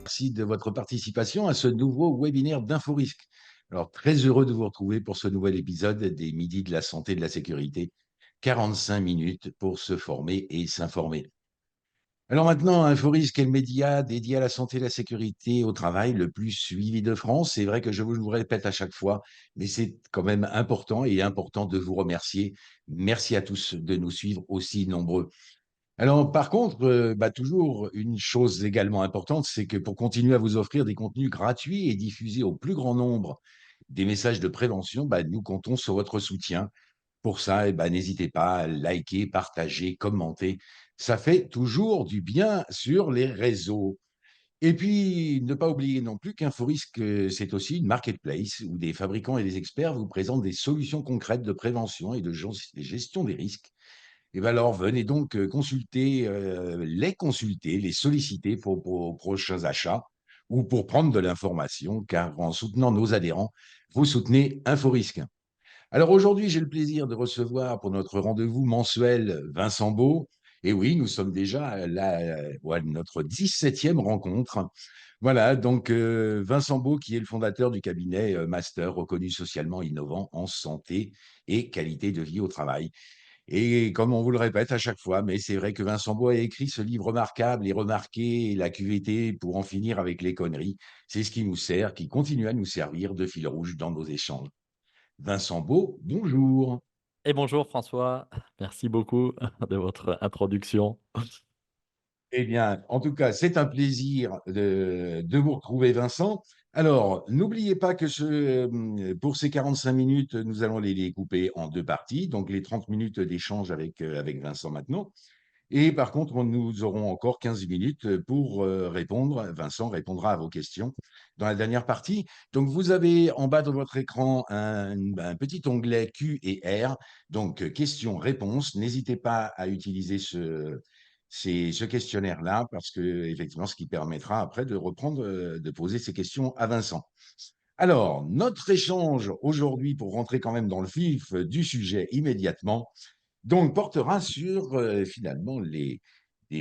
Merci de votre participation à ce nouveau webinaire d'InfoRisque. Alors, très heureux de vous retrouver pour ce nouvel épisode des Midis de la santé et de la sécurité. 45 minutes pour se former et s'informer. Alors maintenant, InfoRisque est le média dédié à la santé et la sécurité au travail le plus suivi de France. C'est vrai que je vous le répète à chaque fois, mais c'est quand même important de vous remercier. Merci à tous de nous suivre aussi nombreux. Alors, par contre, toujours une chose également importante, c'est que pour continuer à vous offrir des contenus gratuits et diffuser au plus grand nombre des messages de prévention, nous comptons sur votre soutien. Pour ça, n'hésitez pas à liker, partager, commenter. Ça fait toujours du bien sur les réseaux. Et puis, ne pas oublier non plus qu'InfoRisque, c'est aussi une marketplace où des fabricants et des experts vous présentent des solutions concrètes de prévention et de gestion des risques. Et bien alors, venez donc consulter, les solliciter pour vos prochains achats ou pour prendre de l'information, car en soutenant nos adhérents, vous soutenez InfoRisque. Alors aujourd'hui, j'ai le plaisir de recevoir pour notre rendez-vous mensuel Vincent Beau. Et oui, nous sommes déjà à notre 17e rencontre. Voilà, donc Vincent Beau, qui est le fondateur du cabinet Master, reconnu socialement innovant en santé et qualité de vie au travail. Et comme on vous le répète à chaque fois, mais c'est vrai que Vincent Bois a écrit ce livre remarquable et remarqué, La QVT pour en finir avec les conneries. C'est ce qui nous sert, qui continue à nous servir de fil rouge dans nos échanges. Vincent Beau, bonjour. Et bonjour François, merci beaucoup de votre introduction. Eh bien, en tout cas, c'est un plaisir de vous retrouver, Vincent. Alors, n'oubliez pas que pour ces 45 minutes, nous allons les couper en deux parties. Donc, les 30 minutes d'échange avec Vincent maintenant. Et par contre, nous aurons encore 15 minutes pour répondre. Vincent répondra à vos questions dans la dernière partie. Donc, vous avez en bas de votre écran un petit onglet Q et R, donc questions-réponses. N'hésitez pas à utiliser ce questionnaire-là parce que, effectivement, ce qui permettra après de reprendre, de poser ces questions à Vincent. Alors, notre échange aujourd'hui, pour rentrer quand même dans le vif du sujet immédiatement, donc, portera sur finalement des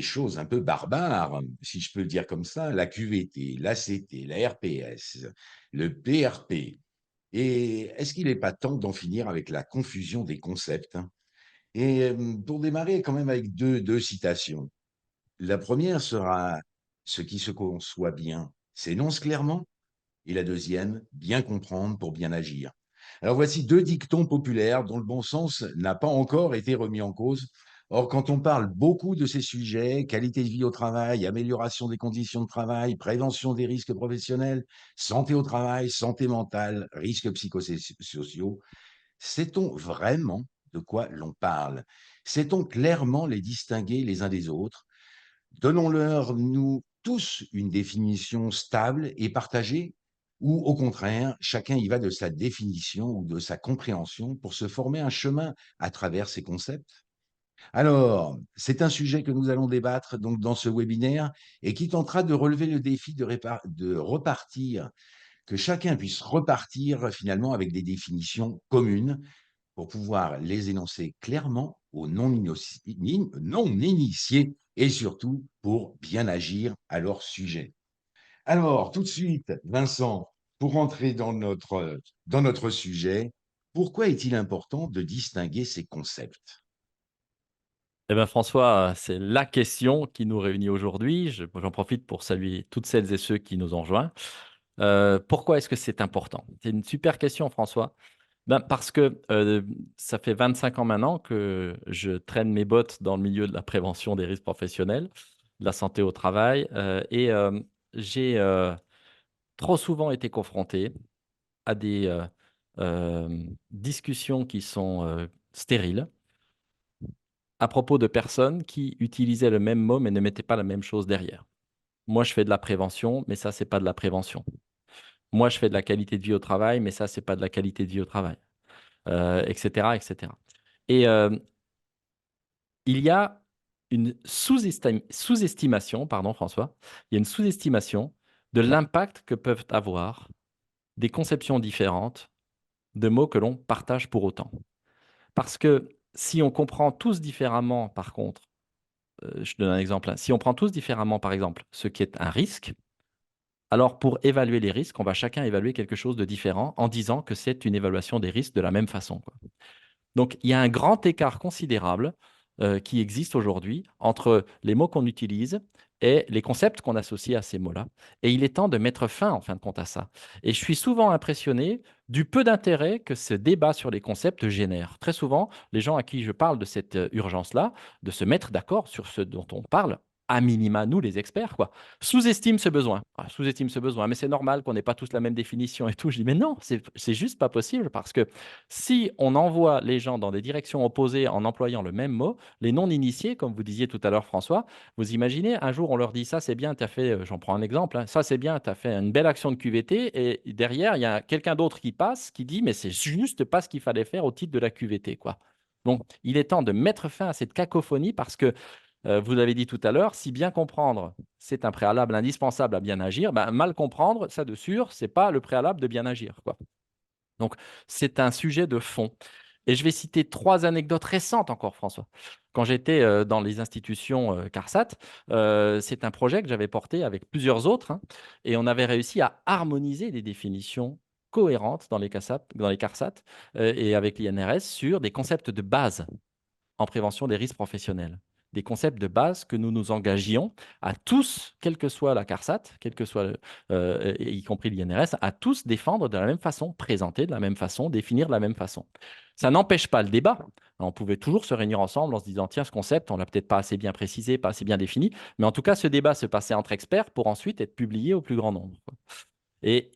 choses un peu barbares, si je peux le dire comme ça, la QVT, l'ACT, la RPS, le PRP. Et est-ce qu'il n'est pas temps d'en finir avec la confusion des concepts, hein? Et pour démarrer quand même avec deux citations. La première sera: «Ce qui se conçoit bien s'énonce clairement» et la deuxième: «Bien comprendre pour bien agir». Alors voici 2 dictons populaires dont le bon sens n'a pas encore été remis en cause. Or, quand on parle beaucoup de ces sujets, qualité de vie au travail, amélioration des conditions de travail, prévention des risques professionnels, santé au travail, santé mentale, risques psychosociaux, sait-on vraiment de quoi l'on parle? Sait-on clairement les distinguer les uns des autres? Donnons-leur, nous tous, une définition stable et partagée, ou au contraire, chacun y va de sa définition ou de sa compréhension pour se former un chemin à travers ces concepts? Alors, c'est un sujet que nous allons débattre donc dans ce webinaire et qui tentera de relever le défi de repartir, que chacun puisse repartir finalement avec des définitions communes pour pouvoir les énoncer clairement aux non-initiés et surtout pour bien agir à leur sujet. Alors, tout de suite, Vincent, pour rentrer dans notre sujet, pourquoi est-il important de distinguer ces concepts? Eh bien François, c'est la question qui nous réunit aujourd'hui. J'en profite pour saluer toutes celles et ceux qui nous ont rejoints. Pourquoi est-ce que c'est important? C'est une super question François. Parce que ça fait 25 ans maintenant que je traîne mes bottes dans le milieu de la prévention des risques professionnels, de la santé au travail, j'ai trop souvent été confronté à des discussions qui sont stériles à propos de personnes qui utilisaient le même mot, mais ne mettaient pas la même chose derrière. Moi, je fais de la prévention, mais ça, c'est pas de la prévention. Moi, je fais de la qualité de vie au travail, mais ça, c'est pas de la qualité de vie au travail, et cetera, et cetera. Et il y a une sous-estimation, pardon François, il y a une sous-estimation de Ouais. l'impact que peuvent avoir des conceptions différentes de mots que l'on partage pour autant. Parce que si on comprend tous différemment, par contre, je donne un exemple, hein. Si on prend tous différemment, par exemple, ce qui est un risque, Alors, pour évaluer les risques, on va chacun évaluer quelque chose de différent en disant que c'est une évaluation des risques de la même façon, quoi. Donc, il y a un grand écart considérable qui existe aujourd'hui entre les mots qu'on utilise et les concepts qu'on associe à ces mots-là. Et il est temps de mettre fin, en fin de compte, à ça. Et je suis souvent impressionné du peu d'intérêt que ce débat sur les concepts génère. Très souvent, les gens à qui je parle de cette urgence-là, de se mettre d'accord sur ce dont on parle, à minima, nous, les experts, quoi, sous-estiment ce besoin. Ah, sous-estiment ce besoin, mais c'est normal qu'on n'ait pas tous la même définition et tout. Je dis, mais non, c'est juste pas possible parce que si on envoie les gens dans des directions opposées en employant le même mot, les non-initiés, comme vous disiez tout à l'heure, François, vous imaginez, un jour, on leur dit, ça c'est bien, tu as fait, j'en prends un exemple, hein, ça c'est bien, tu as fait une belle action de QVT, et derrière, il y a quelqu'un d'autre qui passe, qui dit, mais c'est juste pas ce qu'il fallait faire au titre de la QVT, quoi. Donc, il est temps de mettre fin à cette cacophonie parce que, vous l'avez dit tout à l'heure, si bien comprendre, c'est un préalable indispensable à bien agir, ben, mal comprendre, ça de sûr, c'est pas le préalable de bien agir, quoi. Donc, c'est un sujet de fond. Et je vais citer 3 anecdotes récentes encore, François. Quand j'étais, dans les institutions, CARSAT, c'est un projet que j'avais porté avec plusieurs autres, hein, et on avait réussi à harmoniser des définitions cohérentes dans les CARSAT, et avec l'INRS sur des concepts de base en prévention des risques professionnels. Des concepts de base que nous nous engagions à tous, quelle que soit la CARSAT, quel que soit, y compris l'INRS, à tous défendre de la même façon, présenter de la même façon, définir de la même façon. Ça n'empêche pas le débat. On pouvait toujours se réunir ensemble en se disant, tiens, ce concept, on l'a peut-être pas assez bien précisé, pas assez bien défini, mais en tout cas, ce débat se passait entre experts pour ensuite être publié au plus grand nombre. Et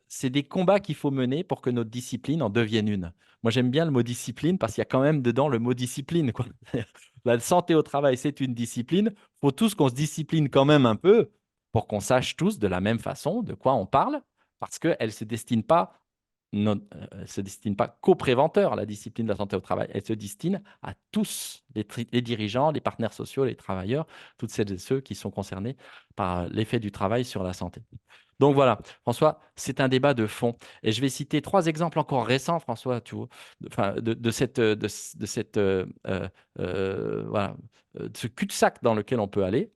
c'est des combats qu'il faut mener pour que notre discipline en devienne une. Moi, j'aime bien le mot discipline parce qu'il y a quand même dedans le mot discipline, quoi. La santé au travail, c'est une discipline. Il faut tous qu'on se discipline quand même un peu pour qu'on sache tous de la même façon de quoi on parle, parce qu'elle ne se destine pas, elle se destine pas qu'aux préventeurs, la discipline de la santé au travail. Elle se destine à tous, les dirigeants, les partenaires sociaux, les travailleurs, toutes celles et ceux qui sont concernés par l'effet du travail sur la santé. Donc voilà, François, c'est un débat de fond. Et je vais citer 3 exemples encore récents, François, tu vois, enfin, voilà, de ce cul-de-sac dans lequel on peut aller.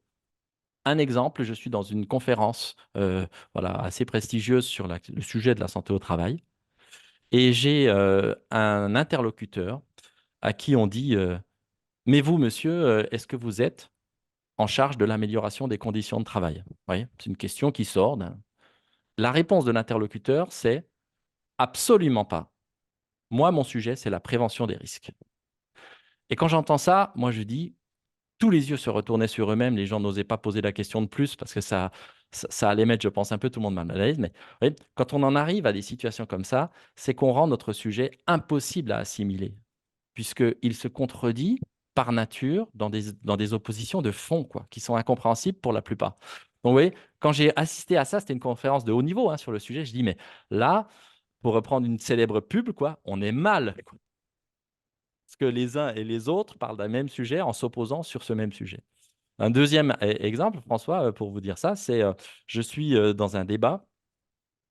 Un exemple, je suis dans une conférence voilà, assez prestigieuse sur le sujet de la santé au travail. Et j'ai un interlocuteur à qui on dit mais vous, monsieur, est-ce que vous êtes en charge de l'amélioration des conditions de travail? Vous voyez, c'est une question qui sort. La réponse de l'interlocuteur, c'est absolument pas. Moi, mon sujet, c'est la prévention des risques. Et quand j'entends ça, moi, je dis, tous les yeux se retournaient sur eux-mêmes, les gens n'osaient pas poser la question de plus parce que ça allait mettre, je pense, un peu tout le monde mal à l'aise. Mais vous voyez, quand on en arrive à des situations comme ça, c'est qu'on rend notre sujet impossible à assimiler, puisqu'il se contredit par nature dans des oppositions de fond, quoi, qui sont incompréhensibles pour la plupart. Donc, vous voyez, quand j'ai assisté à ça, c'était une conférence de haut niveau hein, sur le sujet, je dis, mais là, pour reprendre une célèbre pub, quoi, on est mal. Parce que les uns et les autres parlent d'un même sujet en s'opposant sur ce même sujet. Un deuxième exemple, François, pour vous dire ça, c'est je suis dans un débat,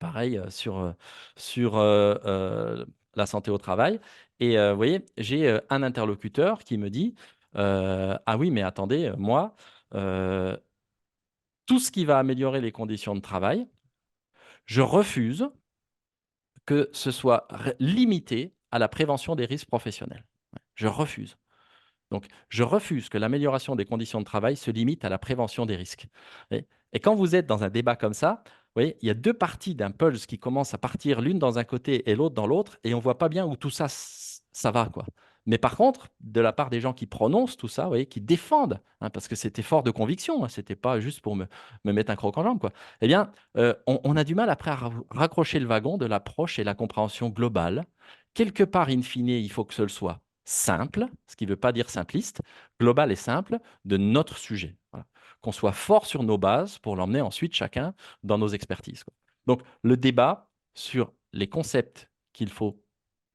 pareil, sur la santé au travail. Et vous voyez, j'ai un interlocuteur qui me dit ah oui, mais attendez, moi, euh, tout ce qui va améliorer les conditions de travail, je refuse que ce soit limité à la prévention des risques professionnels. Ouais, je refuse. Donc, je refuse que l'amélioration des conditions de travail se limite à la prévention des risques. Et quand vous êtes dans un débat comme ça, vous voyez, il y a deux parties d'un pulse qui commencent à partir l'une dans un côté et l'autre dans l'autre, et on ne voit pas bien où tout ça, ça va, quoi. Mais par contre, de la part des gens qui prononcent tout ça, vous voyez, qui défendent, hein, parce que c'était fort de conviction, hein, c'était pas juste pour me mettre un croc en jambe, quoi. Eh bien, on a du mal après à raccrocher le wagon de l'approche et la compréhension globale. Quelque part, in fine, il faut que ce soit simple, ce qui ne veut pas dire simpliste, global et simple, de notre sujet. Voilà. Qu'on soit fort sur nos bases pour l'emmener ensuite chacun dans nos expertises, quoi. Donc, le débat sur les concepts qu'il faut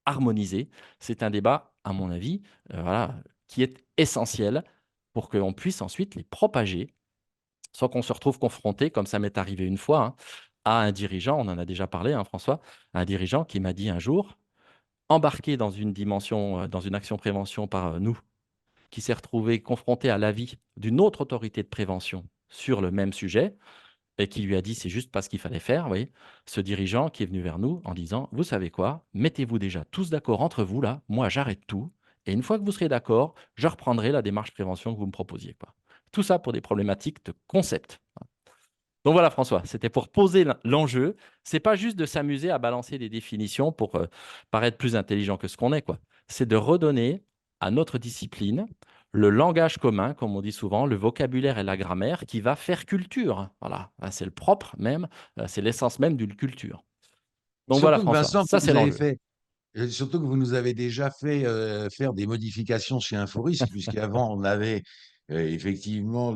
harmoniser, c'est un débat, à mon avis, voilà, qui est essentiel pour qu'on puisse ensuite les propager, sans qu'on se retrouve confronté, comme ça m'est arrivé une fois, hein, à un dirigeant, on en a déjà parlé, hein, François, un dirigeant qui m'a dit un jour, embarqué dans une dimension, dans une action prévention par nous, qui s'est retrouvé confronté à l'avis d'une autre autorité de prévention sur le même sujet, et qui lui a dit: «C'est juste pas ce qu'il fallait faire», vous voyez? Ce dirigeant qui est venu vers nous en disant: «Vous savez quoi? Mettez-vous déjà tous d'accord entre vous là, moi j'arrête tout et une fois que vous serez d'accord, je reprendrai la démarche prévention que vous me proposiez», quoi. Tout ça pour des problématiques de concept. Donc voilà François, c'était pour poser l'enjeu. C'est pas juste de s'amuser à balancer des définitions pour, paraître plus intelligent que ce qu'on est, quoi. C'est de redonner à notre discipline le langage commun, comme on dit souvent, le vocabulaire et la grammaire qui va faire culture. Voilà, c'est le propre même, c'est l'essence même d'une culture. Donc voilà Surtout que François, Vincent, ça c'est l'enjeu. surtout que vous nous avez déjà fait faire des modifications chez Inforisque, puisqu'avant on avait effectivement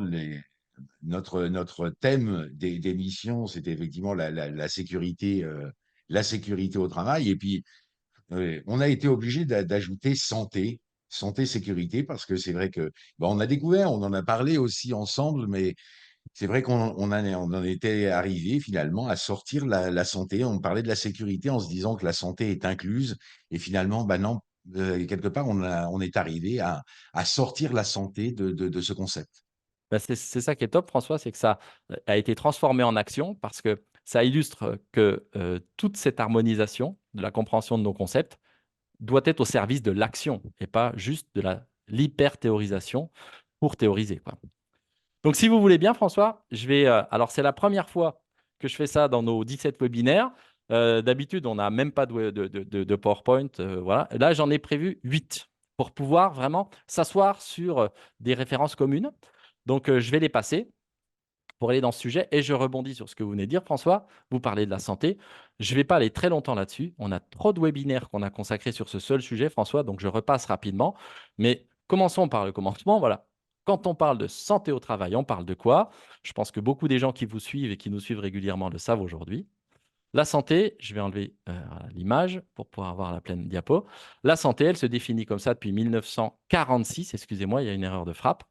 notre thème d'émission, c'était effectivement la sécurité au travail. Et puis, on a été obligé d'ajouter santé, sécurité, parce que c'est vrai que on a découvert, on en a parlé aussi ensemble, mais c'est vrai on en était arrivé finalement à sortir la santé. On parlait de la sécurité en se disant que la santé est incluse. Et finalement, non, quelque part, on est arrivé à sortir la santé de ce concept. Bah, c'est ça qui est top François, c'est que ça, a été transformé en action parce que ça illustre que, toute cette harmonisation de la compréhension de nos concepts doit être au service de l'action et pas juste de l'hyper-théorisation pour théoriser, quoi. Donc si vous voulez bien François, je vais, alors c'est la première fois que je fais ça dans nos 17 webinaires. D'habitude, on n'a même pas de PowerPoint, voilà. Là, j'en ai prévu 8 pour pouvoir vraiment s'asseoir sur, des références communes. Donc, je vais les passer pour aller dans ce sujet et je rebondis sur ce que vous venez de dire François. Vous parlez de la santé. Je ne vais pas aller très longtemps là-dessus. On a trop de webinaires qu'on a consacrés sur ce seul sujet François, donc je repasse rapidement. Mais commençons par le commencement. Voilà. Quand on parle de santé au travail, on parle de quoi? Je pense que beaucoup des gens qui vous suivent et qui nous suivent régulièrement le savent aujourd'hui. La santé, je vais enlever voilà, l'image pour pouvoir avoir la pleine diapo. La santé, elle se définit comme ça depuis 1946. Excusez-moi, il y a une erreur de frappe.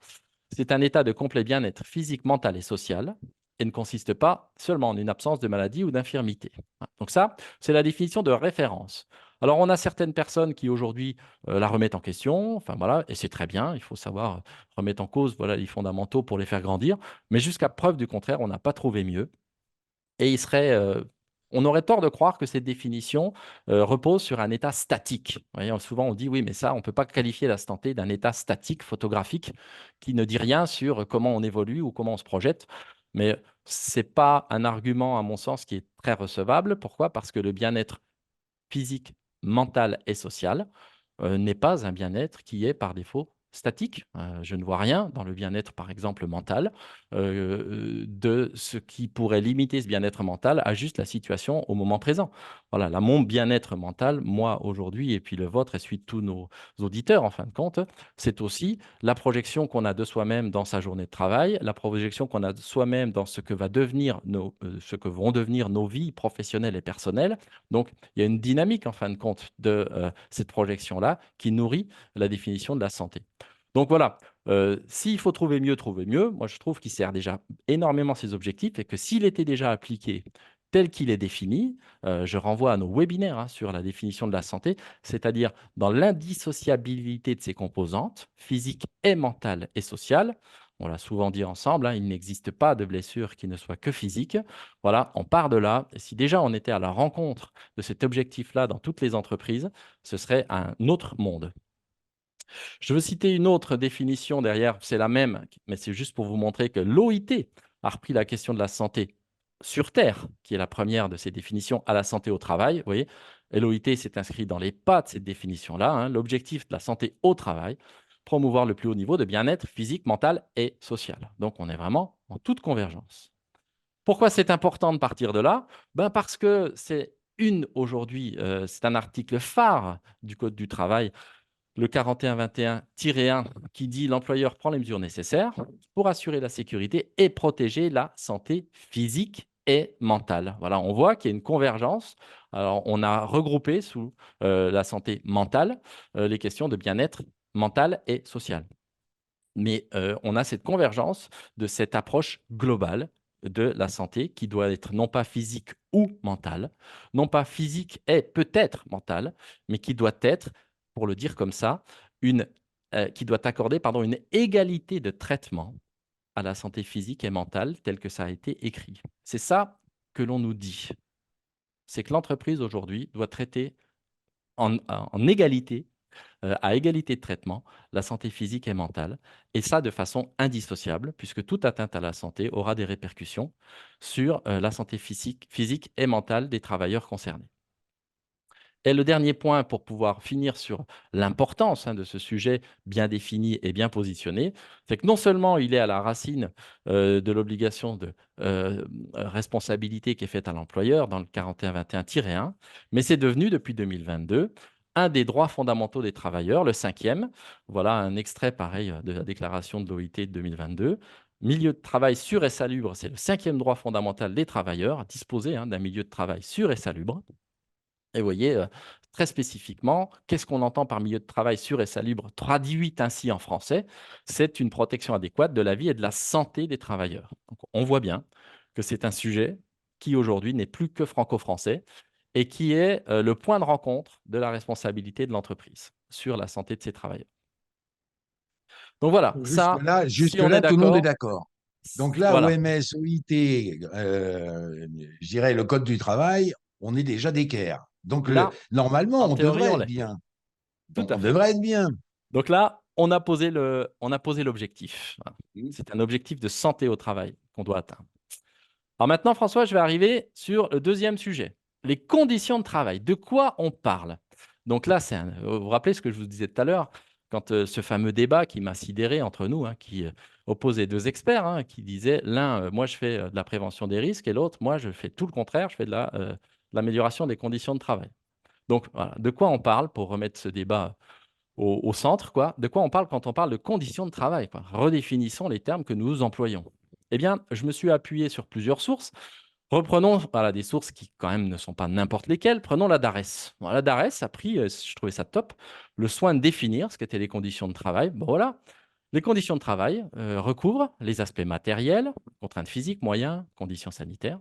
C'est un état de complet bien-être physique, mental et social et ne consiste pas seulement en une absence de maladie ou d'infirmité. Voilà. Donc ça, c'est la définition de référence. Alors, on a certaines personnes qui aujourd'hui la remettent en question, enfin voilà, et c'est très bien, il faut savoir remettre en cause voilà, les fondamentaux pour les faire grandir, mais jusqu'à preuve du contraire, on n'a pas trouvé mieux. Et on aurait tort de croire que cette définition repose sur un état statique. Vous voyez, souvent, on dit oui, mais ça, on ne peut pas qualifier la santé d'un état statique, photographique, qui ne dit rien sur comment on évolue ou comment on se projette. Mais ce n'est pas un argument, à mon sens, qui est très recevable. Pourquoi? Parce que le bien-être physique, mental et social n'est pas un bien-être qui est par défaut statique. Je ne vois rien dans le bien-être, par exemple, mental, de ce qui pourrait limiter ce bien-être mental à juste la situation au moment présent. Voilà, là, mon bien-être mental, moi, aujourd'hui, et puis le vôtre, et celui de tous nos auditeurs, en fin de compte, c'est aussi la projection qu'on a de soi-même dans sa journée de travail, la projection qu'on a de soi-même dans ce que ce que vont devenir nos vies professionnelles et personnelles. Donc, il y a une dynamique, en fin de compte, de cette projection-là qui nourrit la définition de la santé. Donc voilà, s'il faut trouver mieux, trouver mieux. Moi, je trouve qu'il sert déjà énormément ses objectifs et que s'il était déjà appliqué tel qu'il est défini, je renvoie à nos webinaires sur la définition de la santé, c'est-à-dire dans l'indissociabilité de ses composantes, physiques et mentales et sociales. On l'a souvent dit ensemble, il n'existe pas de blessure qui ne soit que physique. Voilà, on part de là. Et si déjà on était à la rencontre de cet objectif-là dans toutes les entreprises, ce serait un autre monde. Je veux citer une autre définition derrière, c'est la même, mais c'est juste pour vous montrer que l'OIT a repris la question de la santé sur Terre, qui est la première de ces définitions à la santé au travail. Vous voyez, et l'OIT s'est inscrit dans les pas de cette définition-là. L'objectif de la santé au travail, promouvoir le plus haut niveau de bien-être physique, mental et social. Donc on est vraiment en toute convergence. Pourquoi c'est important de partir de là? Parce que c'est aujourd'hui, c'est un article phare du Code du travail, le 4121-1, qui dit: «L'employeur prend les mesures nécessaires pour assurer la sécurité et protéger la santé physique et mentale». Voilà, on voit qu'il y a une convergence. Alors, on a regroupé sous, la santé mentale, les questions de bien-être mental et social. Mais, on a cette convergence de cette approche globale de la santé qui doit être non pas physique ou mentale, non pas physique et peut-être mentale, mais qui doit être, pour le dire comme ça, qui doit accorder pardon, une égalité de traitement à la santé physique et mentale tel que ça a été écrit. C'est ça que l'on nous dit. C'est que l'entreprise aujourd'hui doit traiter en égalité, à égalité de traitement, la santé physique et mentale, et ça de façon indissociable, puisque toute atteinte à la santé aura des répercussions sur la santé physique et mentale des travailleurs concernés. Et le dernier point pour pouvoir finir sur l'importance de ce sujet bien défini et bien positionné, c'est que non seulement il est à la racine de l'obligation de responsabilité qui est faite à l'employeur dans le 4121-1, mais c'est devenu depuis 2022 un des droits fondamentaux des travailleurs, le cinquième. Voilà un extrait pareil de la déclaration de l'OIT de 2022. Milieu de travail sûr et salubre, c'est le cinquième droit fondamental des travailleurs, disposer d'un milieu de travail sûr et salubre. Et vous voyez, très spécifiquement, qu'est-ce qu'on entend par milieu de travail sûr et salubre? Traduit ainsi en français, c'est une protection adéquate de la vie et de la santé des travailleurs. Donc, on voit bien que c'est un sujet qui aujourd'hui n'est plus que franco-français et qui est le point de rencontre de la responsabilité de l'entreprise sur la santé de ses travailleurs. Donc voilà, ça, Jusque-là, si on est tout le monde est d'accord, d'accord. Donc là, voilà. OMS, OIT, je dirais le Code du travail, on est déjà d'équerre. Donc Là, normalement, en on théorie, devrait on être l'est. bien. Tout Donc à on fait. devrait être bien. Donc là, on a posé l'objectif. Voilà. C'est un objectif de santé au travail qu'on doit atteindre. Alors maintenant, François, je vais arriver sur le deuxième sujet, les conditions de travail. De quoi on parle? Donc là, vous vous rappelez ce que je vous disais tout à l'heure, quand ce fameux débat qui m'a sidéré entre nous, qui opposait deux experts, qui disaient l'un, moi je fais de la prévention des risques, et l'autre, moi je fais tout le contraire, je fais de l'amélioration des conditions de travail. Donc voilà, de quoi on parle pour remettre ce débat au centre, quoi. De quoi on parle quand on parle de conditions de travail, quoi? Redéfinissons les termes que nous employons. Eh bien, je me suis appuyé sur plusieurs sources. Reprenons voilà, des sources qui, quand même, ne sont pas n'importe lesquelles. Prenons la DARES. Bon, la DARES a pris, je trouvais ça top, le soin de définir ce qu'étaient les conditions de travail. Bon, voilà. Les conditions de travail recouvrent les aspects matériels, contraintes physiques, moyens, conditions sanitaires,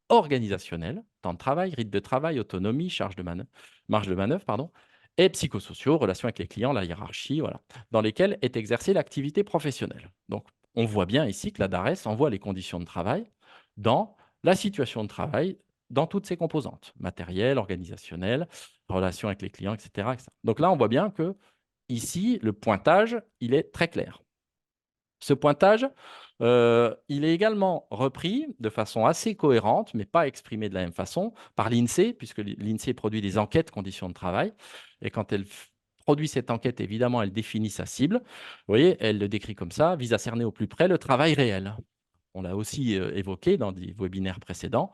organisationnels, temps de travail, rythme de travail, autonomie, marge de manœuvre, pardon, et psychosociaux, relations avec les clients, la hiérarchie, voilà, dans lesquels est exercée l'activité professionnelle. Donc, on voit bien ici que la DARES envoie les conditions de travail dans la situation de travail, dans toutes ses composantes, matériel, organisationnel, relations avec les clients, etc., etc. Donc là, on voit bien que ici, le pointage, il est très clair. Ce pointage, il est également repris de façon assez cohérente, mais pas exprimé de la même façon, par l'INSEE, puisque l'INSEE produit des enquêtes conditions de travail. Et quand elle produit cette enquête, évidemment, elle définit sa cible. Vous voyez, elle le décrit comme ça, vise à cerner au plus près le travail réel. On l'a aussi évoqué dans des webinaires précédents,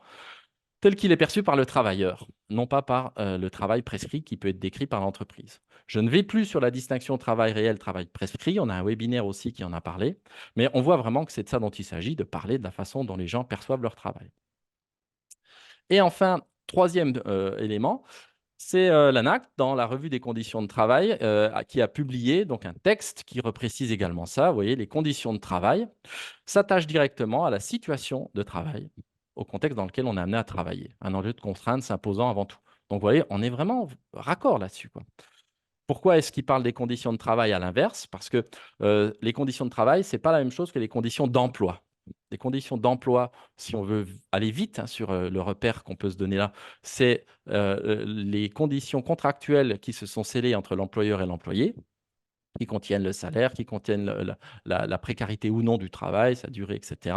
tel qu'il est perçu par le travailleur, non pas par le travail prescrit qui peut être décrit par l'entreprise. Je ne vais plus sur la distinction travail réel, travail prescrit. On a un webinaire aussi qui en a parlé. Mais on voit vraiment que c'est de ça dont il s'agit, de parler de la façon dont les gens perçoivent leur travail. Et enfin, troisième élément, c'est l'ANACT, dans la revue des conditions de travail, qui a publié donc, un texte qui reprécise également ça. Vous voyez, les conditions de travail s'attachent directement à la situation de travail, au contexte dans lequel on est amené à travailler. Un enjeu de contrainte s'imposant avant tout. Donc, vous voyez, on est vraiment raccord là-dessus, quoi. Pourquoi est-ce qu'il parle des conditions de travail à l'inverse? Parce que les conditions de travail, ce n'est pas la même chose que les conditions d'emploi. Les conditions d'emploi, si on veut aller vite sur le repère qu'on peut se donner là, c'est les conditions contractuelles qui se sont scellées entre l'employeur et l'employé, qui contiennent le salaire, qui contiennent la précarité ou non du travail, sa durée, etc.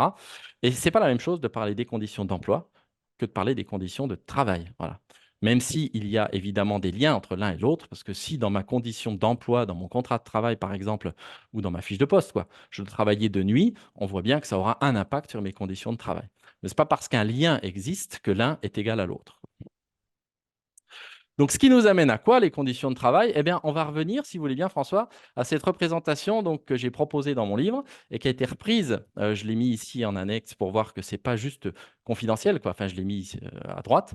Et ce n'est pas la même chose de parler des conditions d'emploi que de parler des conditions de travail. Voilà. Même s'il y a évidemment des liens entre l'un et l'autre, parce que si dans ma condition d'emploi, dans mon contrat de travail par exemple, ou dans ma fiche de poste, quoi, je travaillais de nuit, on voit bien que ça aura un impact sur mes conditions de travail. Mais ce n'est pas parce qu'un lien existe que l'un est égal à l'autre. Donc, ce qui nous amène à quoi, les conditions de travail? Eh bien, on va revenir, si vous voulez bien, François, à cette représentation donc, que j'ai proposée dans mon livre et qui a été reprise. Je l'ai mis ici en annexe pour voir que ce n'est pas juste confidentiel, quoi. Enfin, je l'ai mis ici, à droite,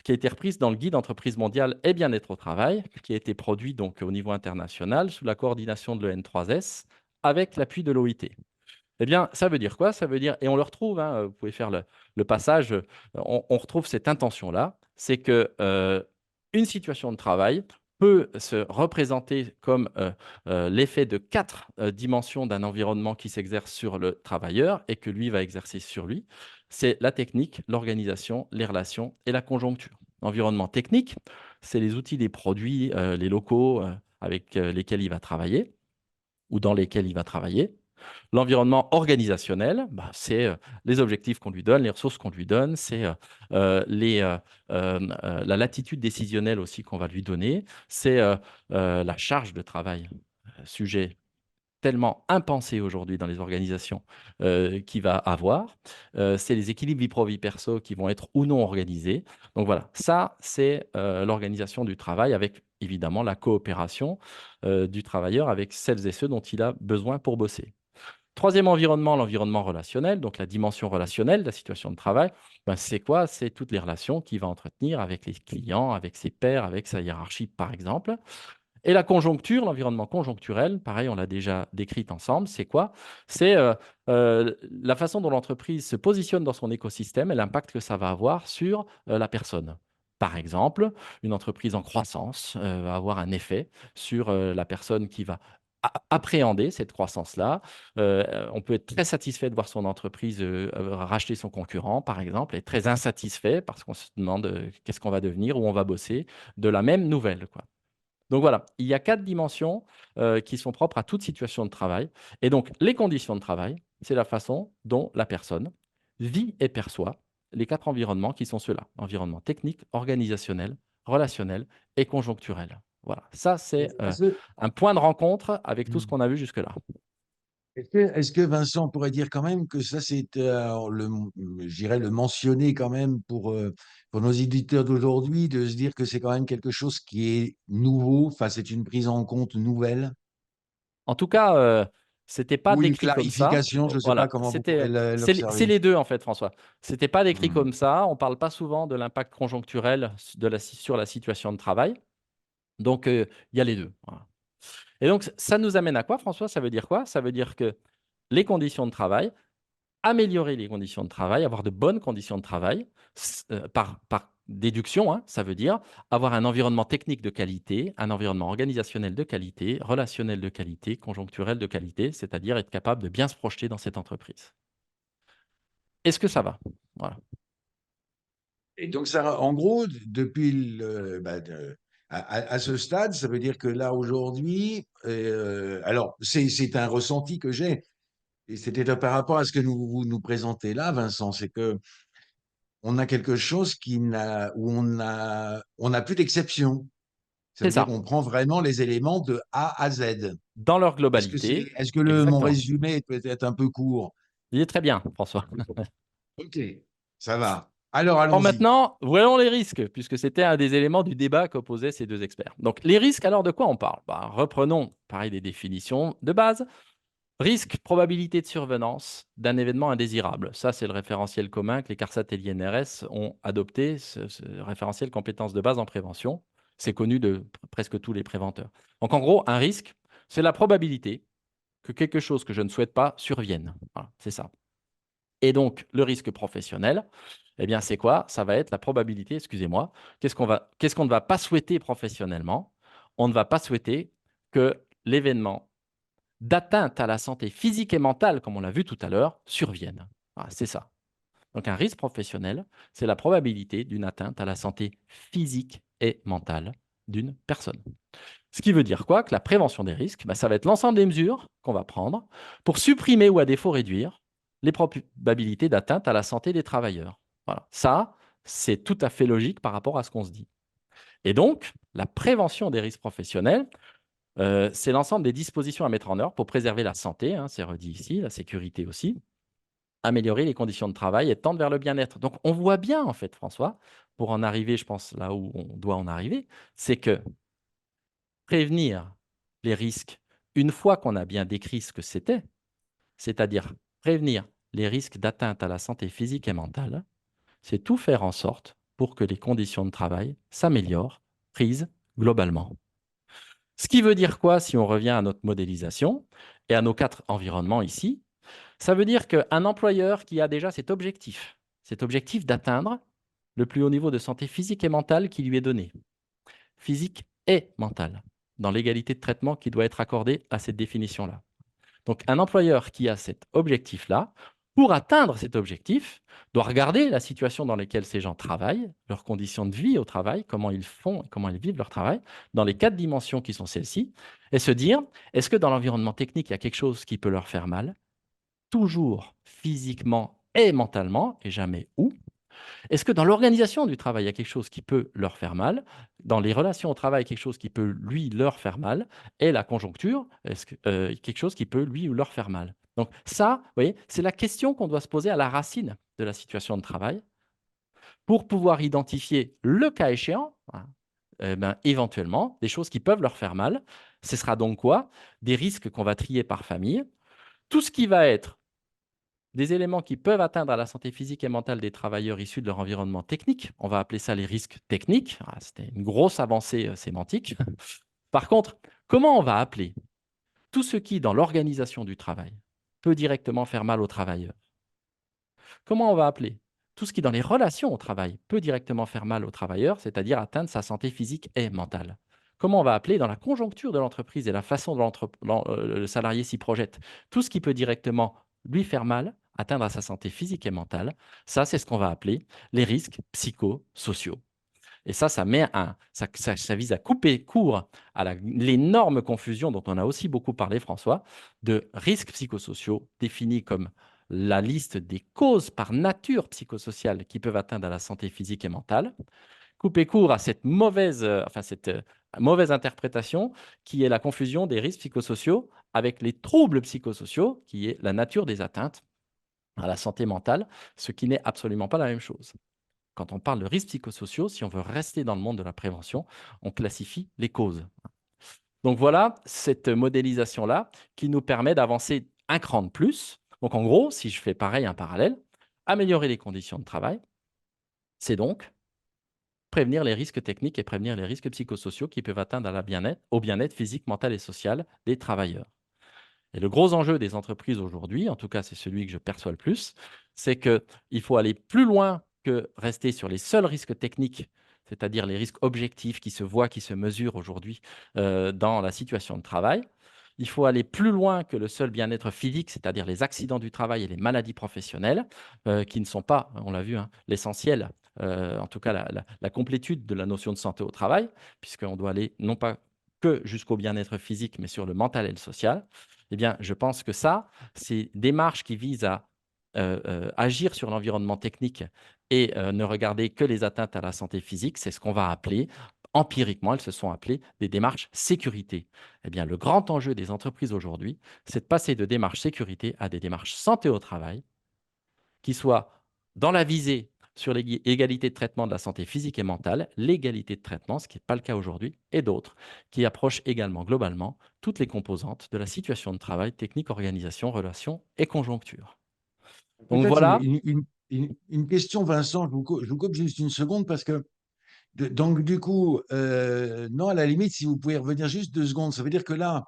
qui a été reprise dans le guide Entreprise mondiale et bien-être au travail, qui a été produit donc, au niveau international sous la coordination de l'EN3S avec l'appui de l'OIT. Eh bien, ça veut dire quoi? Ça veut dire, et on le retrouve, vous pouvez faire le passage, on retrouve cette intention-là, c'est que une situation de travail peut se représenter comme l'effet de 4 dimensions d'un environnement qui s'exerce sur le travailleur et que lui va exercer sur lui. C'est la technique, l'organisation, les relations et la conjoncture. Environnement technique, c'est les outils, les produits, les locaux avec lesquels il va travailler ou dans lesquels il va travailler. L'environnement organisationnel, bah, c'est les objectifs qu'on lui donne, les ressources qu'on lui donne, c'est la latitude décisionnelle aussi qu'on va lui donner, c'est la charge de travail, sujet tellement impensé aujourd'hui dans les organisations qu'il va avoir. C'est les équilibres vie pro, vie perso qui vont être ou non organisés. Donc voilà, ça, c'est l'organisation du travail avec évidemment la coopération du travailleur avec celles et ceux dont il a besoin pour bosser. Troisième environnement, l'environnement relationnel, donc la dimension relationnelle de la situation de travail, ben, c'est quoi? C'est toutes les relations qu'il va entretenir avec les clients, avec ses pairs, avec sa hiérarchie, par exemple. Et la conjoncture, l'environnement conjoncturel, pareil, on l'a déjà décrit ensemble, c'est quoi? C'est la façon dont l'entreprise se positionne dans son écosystème et l'impact que ça va avoir sur la personne. Par exemple, une entreprise en croissance va avoir un effet sur la personne qui va appréhender cette croissance-là. On peut être très satisfait de voir son entreprise racheter son concurrent, par exemple, et très insatisfait parce qu'on se demande qu'est-ce qu'on va devenir, où on va bosser, de la même nouvelle, quoi. Donc voilà, il y a 4 dimensions qui sont propres à toute situation de travail. Et donc, les conditions de travail, c'est la façon dont la personne vit et perçoit les 4 environnements qui sont ceux-là. Environnement technique, organisationnel, relationnel et conjoncturel. Voilà, ça c'est Est-ce que, un point de rencontre avec tout ce qu'on a vu jusque-là. est-ce que Vincent pourrait dire quand même que ça, c'est, je dirais, le mentionner quand même pour nos éditeurs d'aujourd'hui, de se dire que c'est quand même quelque chose qui est nouveau, enfin, c'est une prise en compte nouvelle, En tout cas, c'était pas ou une décrit comme ça. clarification, je ne sais pas Voilà, comment vous pourrez c'est l'observer. les deux en fait, François. C'était pas décrit Hmm. comme ça. On parle pas souvent de l'impact conjoncturel sur la situation de travail. Donc, il y a les deux. Voilà. Et donc, ça nous amène à quoi, François? Ça veut dire quoi? Ça veut dire que les conditions de travail, améliorer les conditions de travail, avoir de bonnes conditions de travail, par déduction, hein, ça veut dire avoir un environnement technique de qualité, un environnement organisationnel de qualité, relationnel de qualité, conjoncturel de qualité, c'est-à-dire être capable de bien se projeter dans cette entreprise. Est-ce que ça va? Voilà. Et donc, ça, en gros, depuis à ce stade, ça veut dire que là, aujourd'hui, alors, c'est un ressenti que j'ai, et c'était par rapport à ce que vous nous présentez là, Vincent, c'est que on a quelque chose où on n'a plus d'exception. Ça C'est veut dire ça. qu'on prend vraiment les éléments de A à Z. Dans leur globalité, Est-ce que mon exactement. résumé est peut-être un peu court? Il est très bien, François. Ok, ça va. Alors, Bon, allons-y. maintenant, voyons les risques, puisque c'était un des éléments du débat qu'opposaient ces deux experts. Donc, les risques, alors de quoi on parle? Bah, reprenons, pareil, des définitions de base. Risque, probabilité de survenance d'un événement indésirable. Ça, c'est le référentiel commun que les CARSAT et l'INRS ont adopté, ce référentiel compétences de base en prévention. C'est connu de presque tous les préventeurs. Donc, en gros, un risque, c'est la probabilité que quelque chose que je ne souhaite pas survienne. Voilà, c'est ça. Et donc, le risque professionnel, eh bien, c'est quoi? Ça va être la probabilité, excusez-moi, qu'est-ce qu'on ne va pas souhaiter professionnellement? On ne va pas souhaiter que l'événement d'atteinte à la santé physique et mentale, comme on l'a vu tout à l'heure, survienne. Voilà, c'est ça. Donc, un risque professionnel, c'est la probabilité d'une atteinte à la santé physique et mentale d'une personne. Ce qui veut dire quoi? Que la prévention des risques, bah, ça va être l'ensemble des mesures qu'on va prendre pour supprimer ou à défaut réduire les probabilités d'atteinte à la santé des travailleurs. Voilà. Ça, c'est tout à fait logique par rapport à ce qu'on se dit. Et donc, la prévention des risques professionnels, c'est l'ensemble des dispositions à mettre en œuvre pour préserver la santé, hein, c'est redit ici, la sécurité aussi, améliorer les conditions de travail et tendre vers le bien-être. Donc, on voit bien, en fait, François, pour en arriver, je pense, là où on doit en arriver, c'est que prévenir les risques une fois qu'on a bien décrit ce que c'était, c'est-à-dire prévenir les risques d'atteinte à la santé physique et mentale, c'est tout faire en sorte pour que les conditions de travail s'améliorent, prises globalement. Ce qui veut dire quoi si on revient à notre modélisation et à nos 4 environnements ici? Ça veut dire qu'un employeur qui a déjà cet objectif d'atteindre le plus haut niveau de santé physique et mentale qui lui est donné. Physique et mentale, dans l'égalité de traitement qui doit être accordée à cette définition-là. Donc, un employeur qui a cet objectif-là, pour atteindre cet objectif, doit regarder la situation dans laquelle ces gens travaillent, leurs conditions de vie au travail, comment ils font, comment ils vivent leur travail, dans les 4 dimensions qui sont celles-ci, et se dire, est-ce que dans l'environnement technique, il y a quelque chose qui peut leur faire mal, toujours physiquement et mentalement, et jamais où? Est-ce que dans l'organisation du travail, il y a quelque chose qui peut leur faire mal? Dans les relations au travail, quelque chose qui peut, lui, leur faire mal? Et la conjoncture, est-ce que, quelque chose qui peut, lui, ou leur faire mal? Donc ça, vous voyez, c'est la question qu'on doit se poser à la racine de la situation de travail pour pouvoir identifier, le cas échéant, hein, éventuellement, des choses qui peuvent leur faire mal. Ce sera donc quoi? Des risques qu'on va trier par famille. Tout ce qui va être des éléments qui peuvent atteindre à la santé physique et mentale des travailleurs issus de leur environnement technique. On va appeler ça les risques techniques. Ah, c'était une grosse avancée sémantique. Par contre, comment on va appeler tout ce qui, dans l'organisation du travail, peut directement faire mal aux travailleurs? Comment on va appeler tout ce qui, dans les relations au travail, peut directement faire mal aux travailleurs, c'est-à-dire atteindre sa santé physique et mentale? Comment on va appeler, dans la conjoncture de l'entreprise et la façon dont le salarié s'y projette, tout ce qui peut directement lui faire mal, atteindre à sa santé physique et mentale? Ça, c'est ce qu'on va appeler les risques psychosociaux. Et ça met ça vise à couper court à l'énorme confusion dont on a aussi beaucoup parlé, François, de risques psychosociaux définis comme la liste des causes par nature psychosociale qui peuvent atteindre à la santé physique et mentale. Couper court à cette mauvaise interprétation qui est la confusion des risques psychosociaux avec les troubles psychosociaux, qui est la nature des atteintes à la santé mentale, ce qui n'est absolument pas la même chose. Quand on parle de risques psychosociaux, si on veut rester dans le monde de la prévention, on classifie les causes. Donc voilà cette modélisation-là qui nous permet d'avancer un cran de plus. Donc en gros, si je fais pareil, un parallèle, améliorer les conditions de travail, c'est donc prévenir les risques techniques et prévenir les risques psychosociaux qui peuvent atteindre au bien-être physique, mental et social des travailleurs. Et le gros enjeu des entreprises aujourd'hui, en tout cas c'est celui que je perçois le plus, c'est qu'il faut aller plus loin que rester sur les seuls risques techniques, c'est-à-dire les risques objectifs qui se voient, qui se mesurent aujourd'hui dans la situation de travail. Il faut aller plus loin que le seul bien-être physique, c'est-à-dire les accidents du travail et les maladies professionnelles, qui ne sont pas, on l'a vu, hein, l'essentiel, en tout cas la complétude de la notion de santé au travail, puisqu'on doit aller non pas que jusqu'au bien-être physique, mais sur le mental et le social. Eh bien, je pense que ça, ces démarches qui visent à agir sur l'environnement technique et ne regarder que les atteintes à la santé physique, c'est ce qu'on va appeler, empiriquement, elles se sont appelées des démarches sécurité. Eh bien, le grand enjeu des entreprises aujourd'hui, c'est de passer de démarches sécurité à des démarches santé au travail, qui soient dans la visée sur l'égalité de traitement de la santé physique et mentale, l'égalité de traitement, ce qui n'est pas le cas aujourd'hui, et d'autres qui approchent également globalement toutes les composantes de la situation de travail, technique, organisation, relations et conjoncture. Donc Peut-être voilà. une question, Vincent, je vous coupe juste une seconde parce que, donc du coup, non, à la limite, si vous pouvez revenir juste 2 secondes, ça veut dire que là,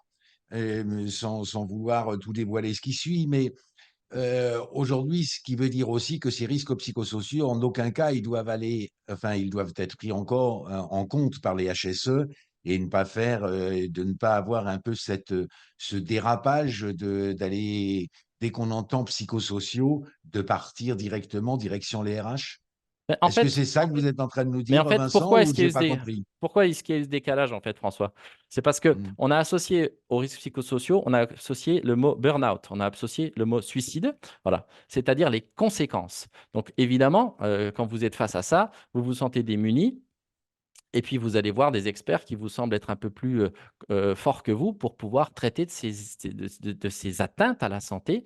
sans vouloir tout dévoiler ce qui suit, mais aujourd'hui, ce qui veut dire aussi que ces risques psychosociaux, en aucun cas, ils doivent être pris encore en compte par les HSE et de ne pas avoir un peu ce dérapage d'aller, dès qu'on entend psychosociaux, de partir directement direction les RH. Mais en Est-ce que fait, c'est ça que vous êtes en train de nous Mais en dire, fait, Vincent, pourquoi ou est-ce qu'il y j'ai a eu pas compris? ce décalage, en fait, François? C'est parce que Hmm. on a associé aux risques psychosociaux, on a associé le mot burn-out, on a associé le mot suicide, voilà, c'est-à-dire les conséquences. Donc évidemment, quand vous êtes face à ça, vous vous sentez démuni et puis vous allez voir des experts qui vous semblent être un peu plus, forts que vous pour pouvoir traiter de ces atteintes à la santé,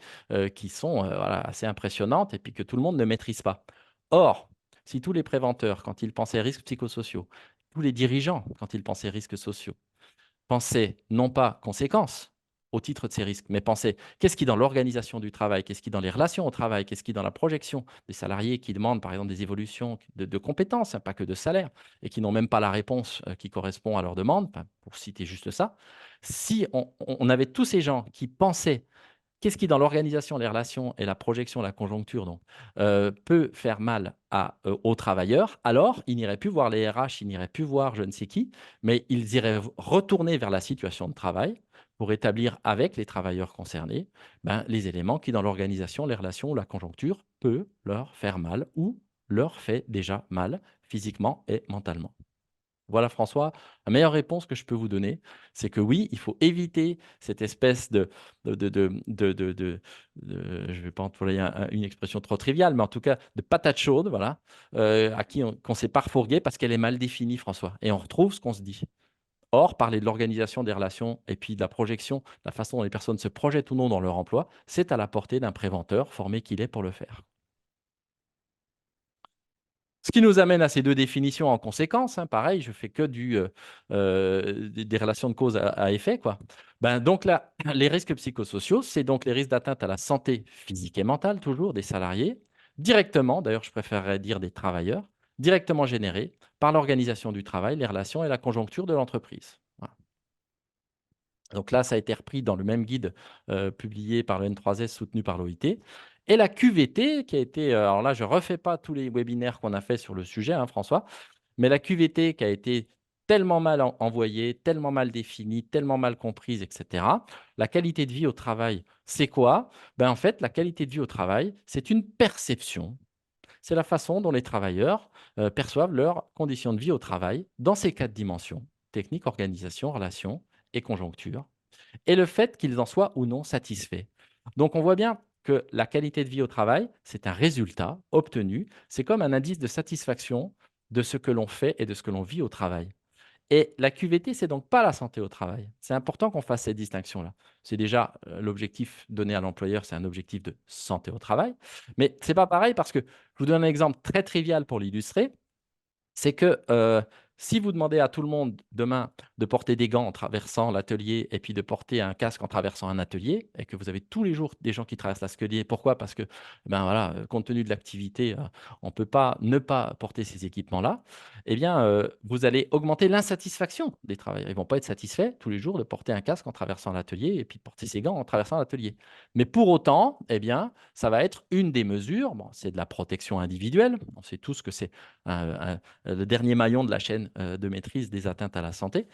qui sont, voilà, assez impressionnantes et puis que tout le monde ne maîtrise pas. Or, si tous les préventeurs, quand ils pensaient risques psychosociaux, tous les dirigeants, quand ils pensaient risques sociaux, penser non pas conséquences au titre de ces risques, mais penser qu'est-ce qui dans l'organisation du travail, qu'est-ce qui dans les relations au travail, qu'est-ce qui dans la projection des salariés qui demandent par exemple des évolutions de compétences, hein, pas que de salaire, et qui n'ont même pas la réponse qui correspond à leurs demandes, enfin, pour citer juste ça. Si on avait tous ces gens qui pensaient qu'est-ce qui, dans l'organisation, les relations et la projection, la conjoncture, donc, peut faire mal aux travailleurs, alors ils n'iraient plus voir les RH, ils n'iraient plus voir je ne sais qui, mais ils iraient retourner vers la situation de travail pour établir avec les travailleurs concernés ben, les éléments qui, dans l'organisation, les relations ou la conjoncture, peut leur faire mal ou leur fait déjà mal physiquement et mentalement. Voilà, François, la meilleure réponse que je peux vous donner, c'est que oui, il faut éviter cette espèce je ne vais pas employer une expression trop triviale, mais en tout cas de patate chaude, voilà, à qui qu'on s'est parfourgué parce qu'elle est mal définie, François. Et on retrouve ce qu'on se dit. Or, parler de l'organisation des relations et puis de la projection, la façon dont les personnes se projettent ou non dans leur emploi, c'est à la portée d'un préventeur formé qu'il est pour le faire. Ce qui nous amène à ces 2 définitions en conséquence, hein, pareil, je fais que des relations de cause à effet, quoi. Ben, donc là, les risques psychosociaux, c'est donc les risques d'atteinte à la santé physique et mentale, toujours, des salariés, directement, d'ailleurs, je préférerais dire des travailleurs, directement générés par l'organisation du travail, les relations et la conjoncture de l'entreprise. Voilà. Donc là, ça a été repris dans le même guide publié par le N3S soutenu par l'OIT. Et la QVT, qui a été, alors là, je ne refais pas tous les webinaires qu'on a fait sur le sujet, hein, François, mais la QVT qui a été tellement mal envoyée, tellement mal définie, tellement mal comprise, etc. La qualité de vie au travail, c'est quoi? Ben, en fait, la qualité de vie au travail, c'est une perception. C'est la façon dont les travailleurs perçoivent leurs conditions de vie au travail dans ces 4 dimensions, technique, organisation, relation et conjoncture, et le fait qu'ils en soient ou non satisfaits. Donc, on voit bien que la qualité de vie au travail, c'est un résultat obtenu. C'est comme un indice de satisfaction de ce que l'on fait et de ce que l'on vit au travail. Et la QVT, c'est donc pas la santé au travail. C'est important qu'on fasse cette distinction-là. C'est déjà l'objectif donné à l'employeur, c'est un objectif de santé au travail. Mais c'est pas pareil parce que je vous donne un exemple très trivial pour l'illustrer, c'est que si vous demandez à tout le monde demain de porter des gants en traversant l'atelier et puis de porter un casque en traversant un atelier et que vous avez tous les jours des gens qui traversent l'atelier, pourquoi? Parce que ben voilà, compte tenu de l'activité, on ne peut pas ne pas porter ces équipements-là. Eh bien, vous allez augmenter l'insatisfaction des travailleurs. Ils ne vont pas être satisfaits tous les jours de porter un casque en traversant l'atelier et puis de porter ses gants en traversant l'atelier. Mais pour autant, eh bien, ça va être une des mesures. Bon, c'est de la protection individuelle. On sait tous que c'est le dernier maillon de la chaîne de maîtrise des atteintes à la santé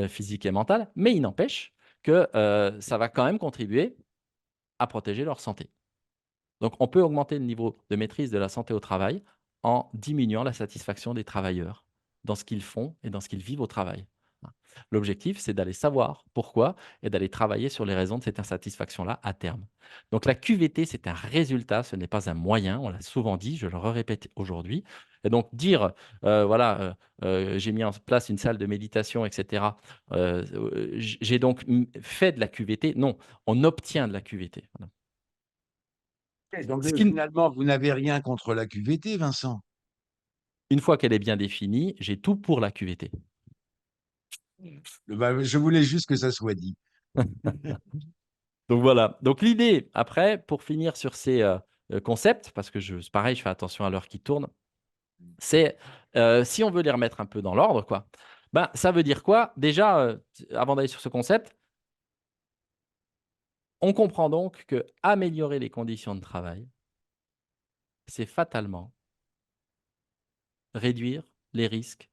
physique et mentale, mais il n'empêche que ça va quand même contribuer à protéger leur santé. Donc, on peut augmenter le niveau de maîtrise de la santé au travail en diminuant la satisfaction des travailleurs dans ce qu'ils font et dans ce qu'ils vivent au travail. L'objectif, c'est d'aller savoir pourquoi et d'aller travailler sur les raisons de cette insatisfaction-là à terme. Donc la QVT, c'est un résultat, ce n'est pas un moyen, on l'a souvent dit, je le répète aujourd'hui. Et donc dire, voilà, j'ai mis en place une salle de méditation, etc. J'ai donc fait de la QVT. Non, on obtient de la QVT. Voilà. Donc, Ce qui, finalement, vous n'avez rien contre la QVT, Vincent. une fois qu'elle est bien définie, j'ai tout pour la QVT. Bah, je voulais juste que ça soit dit. Donc voilà. Donc l'idée, après, pour finir sur ces concepts, parce que c'est pareil, je fais attention à l'heure qui tourne, c'est si on veut les remettre un peu dans l'ordre, quoi. Ben, ça veut dire quoi? Déjà, avant d'aller sur ce concept, on comprend donc que améliorer les conditions de travail, c'est fatalement réduire les risques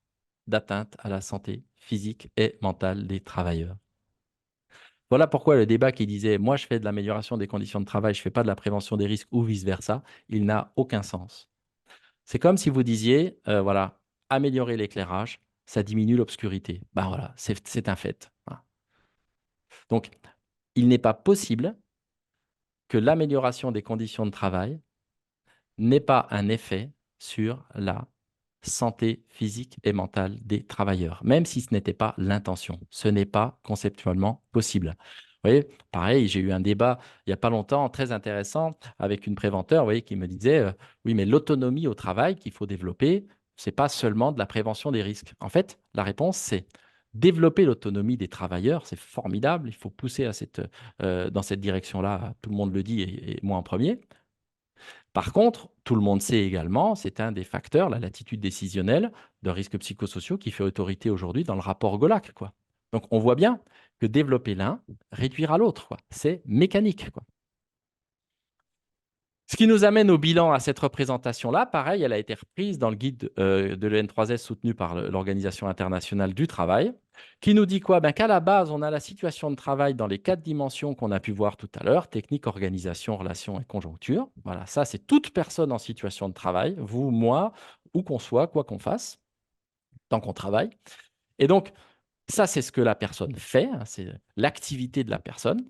d'atteinte à la santé physique et mentale des travailleurs. Voilà pourquoi le débat qui disait moi je fais de l'amélioration des conditions de travail, je ne fais pas de la prévention des risques ou vice-versa, il n'a aucun sens. C'est comme si vous disiez, voilà, améliorer l'éclairage, ça diminue l'obscurité. Ben voilà, c'est un fait. Voilà. Donc, il n'est pas possible que l'amélioration des conditions de travail n'ait pas un effet sur la santé physique et mentale des travailleurs, même si ce n'était pas l'intention. Ce n'est pas conceptuellement possible. Vous voyez, pareil, j'ai eu un débat il n'y a pas longtemps, très intéressant, avec une préventeur, vous voyez, qui me disait, oui, mais l'autonomie au travail qu'il faut développer, ce n'est pas seulement de la prévention des risques. En fait, la réponse, c'est développer l'autonomie des travailleurs, c'est formidable, il faut pousser dans cette direction-là, tout le monde le dit, et moi en premier. Par contre, tout le monde sait également, c'est un des facteurs, la latitude décisionnelle de risques psychosociaux qui fait autorité aujourd'hui dans le rapport Golac, quoi. Donc, on voit bien que développer l'un réduira l'autre, quoi. C'est mécanique, quoi. Ce qui nous amène au bilan à cette représentation-là. Pareil, elle a été reprise dans le guide de l'EN3S soutenu par l'Organisation internationale du travail, qui nous dit quoi? Ben, qu'à la base, on a la situation de travail dans les 4 dimensions qu'on a pu voir tout à l'heure, technique, organisation, relation et conjoncture. Voilà, ça, c'est toute personne en situation de travail, vous, moi, où qu'on soit, quoi qu'on fasse, tant qu'on travaille. Et donc, ça, c'est ce que la personne fait, hein, c'est l'activité de la personne.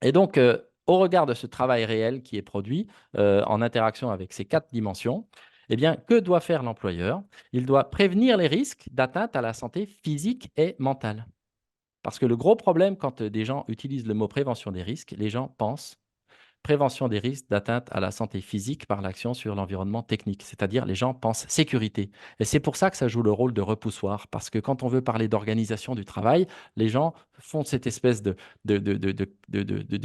Et donc, au regard de ce travail réel qui est produit en interaction avec ces 4 dimensions, eh bien, que doit faire l'employeur? Il doit prévenir les risques d'atteinte à la santé physique et mentale. Parce que le gros problème, quand des gens utilisent le mot prévention des risques, les gens pensent prévention des risques d'atteinte à la santé physique par l'action sur l'environnement technique, c'est-à-dire les gens pensent sécurité. Et c'est pour ça que ça joue le rôle de repoussoir, parce que quand on veut parler d'organisation du travail, les gens font cette espèce de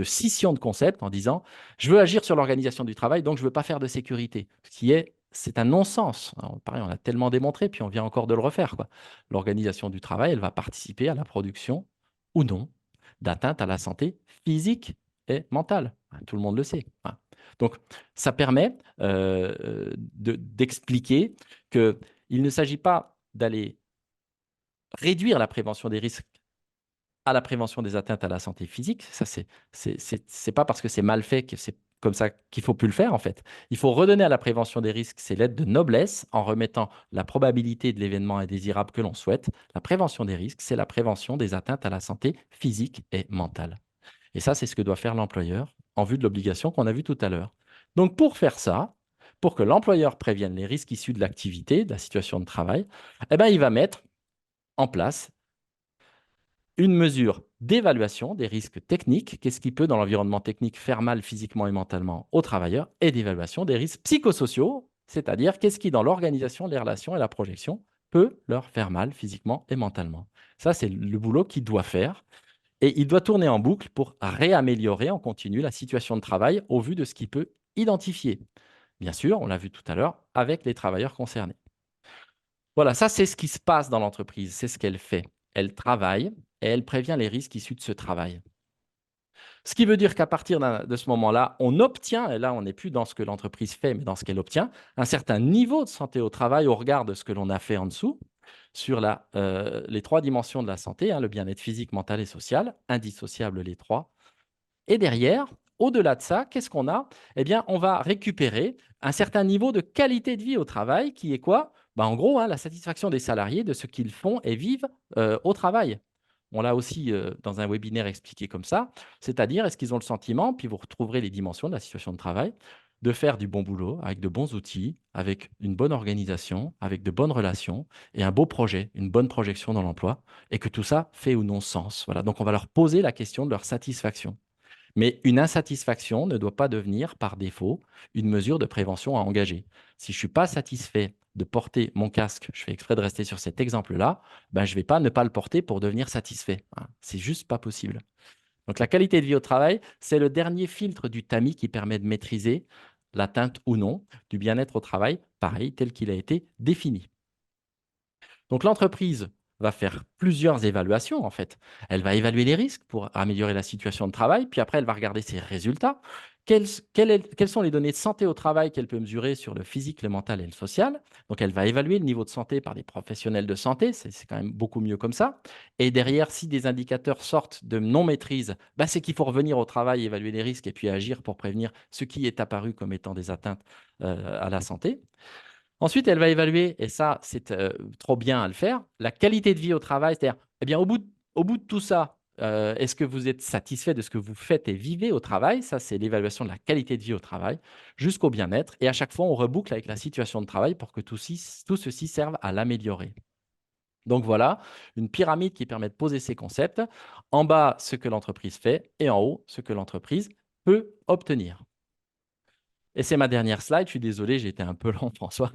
scission de concept en disant je veux agir sur l'organisation du travail, donc je ne veux pas faire de sécurité, ce qui est c'est un non-sens. Alors, pareil, on a tellement démontré, puis on vient encore de le refaire, quoi. L'organisation du travail, elle va participer à la production ou non d'atteinte à la santé physique et mentale. Tout le monde le sait. Voilà. Donc, ça permet d'expliquer qu'il ne s'agit pas d'aller réduire la prévention des risques à la prévention des atteintes à la santé physique. Ça, c'est pas parce que c'est mal fait que c'est comme ça qu'il faut plus le faire, en fait. Il faut redonner à la prévention des risques ses lettres de noblesse en remettant la probabilité de l'événement indésirable que l'on souhaite. La prévention des risques, c'est la prévention des atteintes à la santé physique et mentale. Et ça, c'est ce que doit faire l'employeur en vue de l'obligation qu'on a vue tout à l'heure. Donc, pour faire ça, pour que l'employeur prévienne les risques issus de l'activité, de la situation de travail, eh ben, il va mettre en place une mesure d'évaluation des risques techniques, qu'est-ce qui peut dans l'environnement technique faire mal physiquement et mentalement aux travailleurs, et d'évaluation des risques psychosociaux, c'est-à-dire qu'est-ce qui dans l'organisation, les relations et la projection peut leur faire mal physiquement et mentalement. Ça, c'est le boulot qu'il doit faire. Et il doit tourner en boucle pour réaméliorer en continu la situation de travail au vu de ce qu'il peut identifier. Bien sûr, on l'a vu tout à l'heure, avec les travailleurs concernés. Voilà, ça c'est ce qui se passe dans l'entreprise, c'est ce qu'elle fait. Elle travaille et elle prévient les risques issus de ce travail. Ce qui veut dire qu'à partir de ce moment-là, on obtient, et là on n'est plus dans ce que l'entreprise fait, mais dans ce qu'elle obtient, un certain niveau de santé au travail au regard de ce que l'on a fait en dessous, sur les 3 dimensions de la santé, hein, le bien-être physique, mental et social, indissociables les trois. Et derrière, au-delà de ça, qu'est-ce qu'on a? Eh bien, on va récupérer un certain niveau de qualité de vie au travail qui est quoi? Ben, en gros, hein, la satisfaction des salariés de ce qu'ils font et vivent au travail. On l'a aussi dans un webinaire expliqué comme ça, c'est-à-dire est-ce qu'ils ont le sentiment, puis vous retrouverez les dimensions de la situation de travail, de faire du bon boulot avec de bons outils, avec une bonne organisation, avec de bonnes relations et un beau projet, une bonne projection dans l'emploi, et que tout ça fait ou non sens. Voilà. Donc on va leur poser la question de leur satisfaction. Mais une insatisfaction ne doit pas devenir, par défaut, une mesure de prévention à engager. Si je ne suis pas satisfait de porter mon casque, je fais exprès de rester sur cet exemple-là, ben, je ne vais pas ne pas le porter pour devenir satisfait. Hein. C'est juste pas possible. Donc la qualité de vie au travail, c'est le dernier filtre du tamis qui permet de maîtriser l'atteinte ou non du bien-être au travail, pareil, tel qu'il a été défini. Donc l'entreprise va faire plusieurs évaluations en fait. Elle va évaluer les risques pour améliorer la situation de travail, puis après elle va regarder ses résultats. Quelles sont les données de santé au travail qu'elle peut mesurer sur le physique, le mental et le social? Donc elle va évaluer le niveau de santé par des professionnels de santé, c'est quand même beaucoup mieux comme ça. Et derrière, si des indicateurs sortent de non-maîtrise, bah, c'est qu'il faut revenir au travail, évaluer les risques et puis agir pour prévenir ce qui est apparu comme étant des atteintes à la santé. Ensuite, elle va évaluer, et ça, c'est trop bien à le faire, la qualité de vie au travail. C'est-à-dire, eh bien, au bout de tout ça, est-ce que vous êtes satisfait de ce que vous faites et vivez au travail? Ça, c'est l'évaluation de la qualité de vie au travail, jusqu'au bien-être. Et à chaque fois, on reboucle avec la situation de travail pour que tout ceci serve à l'améliorer. Donc voilà, une pyramide qui permet de poser ces concepts. En bas, ce que l'entreprise fait, et en haut, ce que l'entreprise peut obtenir. Et c'est ma dernière slide. Je suis désolé, j'ai été un peu long, François.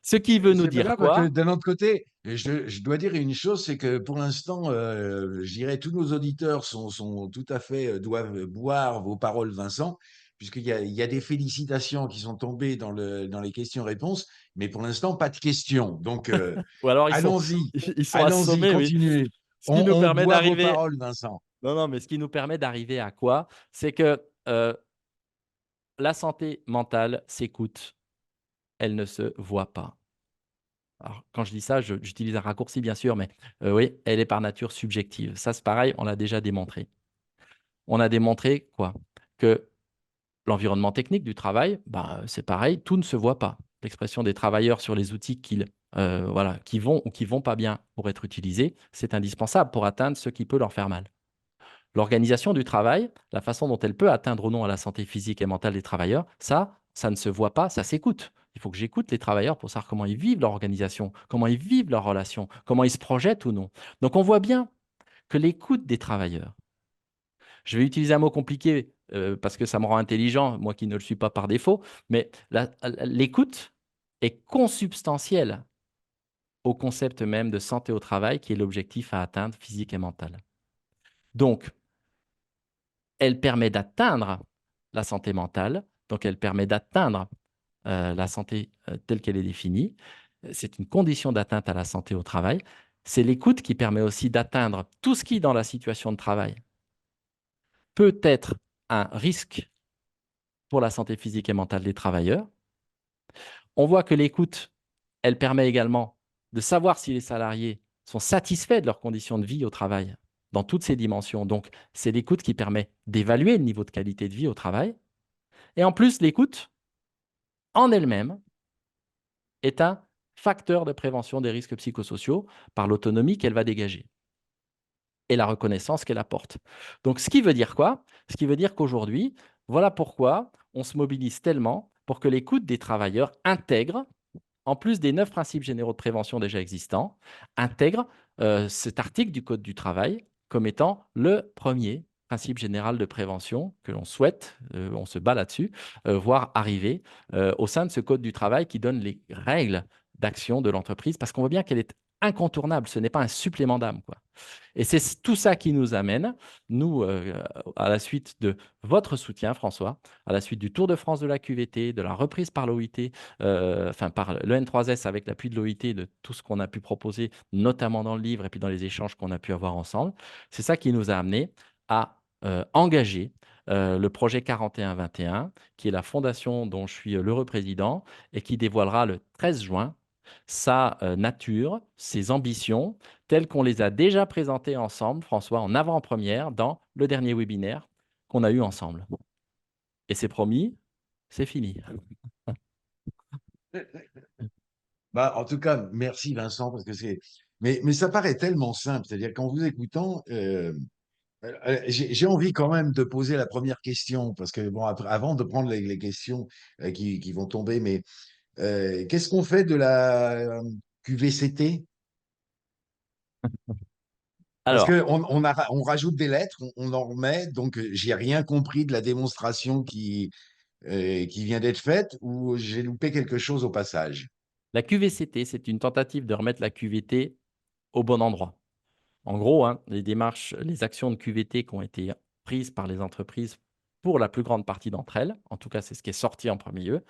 Ce qui veut nous C'est pas dire grave, parce que quoi? d'un autre côté, je dois dire une chose, c'est que pour l'instant, je dirais tous nos auditeurs sont tout à fait, doivent boire vos paroles, Vincent, puisqu'il y a des félicitations qui sont tombées dans les questions-réponses, mais pour l'instant, pas de questions. Donc, Ou alors allons-y, ils sont allons-y, assommés, oui. continuez. Ce qui nous On permet boit vos d'arriver. paroles, Vincent. Non, non, mais ce qui nous permet d'arriver à quoi? C'est que La santé mentale s'écoute, elle ne se voit pas. Alors, quand je dis ça, j'utilise un raccourci, bien sûr, mais oui, elle est par nature subjective. Ça, c'est pareil, on l'a déjà démontré. On a démontré quoi? Que l'environnement technique du travail, bah, c'est pareil, tout ne se voit pas. L'expression des travailleurs sur les outils voilà, qui vont ou qui vont pas bien pour être utilisés, c'est indispensable pour atteindre ce qui peut leur faire mal. L'organisation du travail, la façon dont elle peut atteindre ou non à la santé physique et mentale des travailleurs, ça ne se voit pas, ça s'écoute. Il faut que j'écoute les travailleurs pour savoir comment ils vivent leur organisation, comment ils vivent leurs relations, comment ils se projettent ou non. Donc on voit bien que l'écoute des travailleurs, je vais utiliser un mot compliqué parce que ça me rend intelligent, moi qui ne le suis pas par défaut, mais l'écoute est consubstantielle au concept même de santé au travail qui est l'objectif à atteindre physique et mental. Donc, elle permet d'atteindre la santé mentale, donc elle permet d'atteindre la santé telle qu'elle est définie. C'est une condition d'atteinte à la santé au travail. C'est l'écoute qui permet aussi d'atteindre tout ce qui, dans la situation de travail, peut être un risque pour la santé physique et mentale des travailleurs. On voit que l'écoute, elle permet également de savoir si les salariés sont satisfaits de leurs conditions de vie au travail dans toutes ces dimensions. Donc, c'est l'écoute qui permet d'évaluer le niveau de qualité de vie au travail. Et en plus, l'écoute, en elle-même, est un facteur de prévention des risques psychosociaux par l'autonomie qu'elle va dégager et la reconnaissance qu'elle apporte. Donc, ce qui veut dire quoi? Ce qui veut dire qu'aujourd'hui, voilà pourquoi on se mobilise tellement pour que l'écoute des travailleurs intègre, en plus des 9 principes généraux de prévention déjà existants, intègre cet article du Code du travail comme étant le premier principe général de prévention que l'on souhaite, on se bat là-dessus, voir arriver au sein de ce Code du travail qui donne les règles d'action de l'entreprise parce qu'on voit bien qu'elle est incontournable, ce n'est pas un supplément d'âme, quoi. Et c'est tout ça qui nous amène, nous, à la suite de votre soutien, François, à la suite du Tour de France de la QVT, de la reprise par l'OIT, enfin par le N3S avec l'appui de l'OIT, de tout ce qu'on a pu proposer, notamment dans le livre et puis dans les échanges qu'on a pu avoir ensemble. C'est ça qui nous a amené à engager le projet 41-21, qui est la fondation dont je suis l'heureux président et qui dévoilera le 13 juin sa nature, ses ambitions, telles qu'on les a déjà présentées ensemble, François, en avant-première, dans le dernier webinaire qu'on a eu ensemble. Et c'est promis, c'est fini. Bah, en tout cas, merci Vincent, parce que mais ça paraît tellement simple. C'est-à-dire qu'en vous écoutant, j'ai envie quand même de poser la première question, parce que bon, avant de prendre les questions qui vont tomber, mais qu'est-ce qu'on fait de la QVCT? Parce Alors, qu'on on rajoute des lettres, on en remet, donc j'ai rien compris de la démonstration qui vient d'être faite, ou j'ai loupé quelque chose au passage. la QVCT, c'est une tentative de remettre la QVT au bon endroit. En gros, hein, les démarches, les actions de QVT qui ont été prises par les entreprises pour la plus grande partie d'entre elles, en tout cas c'est ce qui est sorti en premier lieu,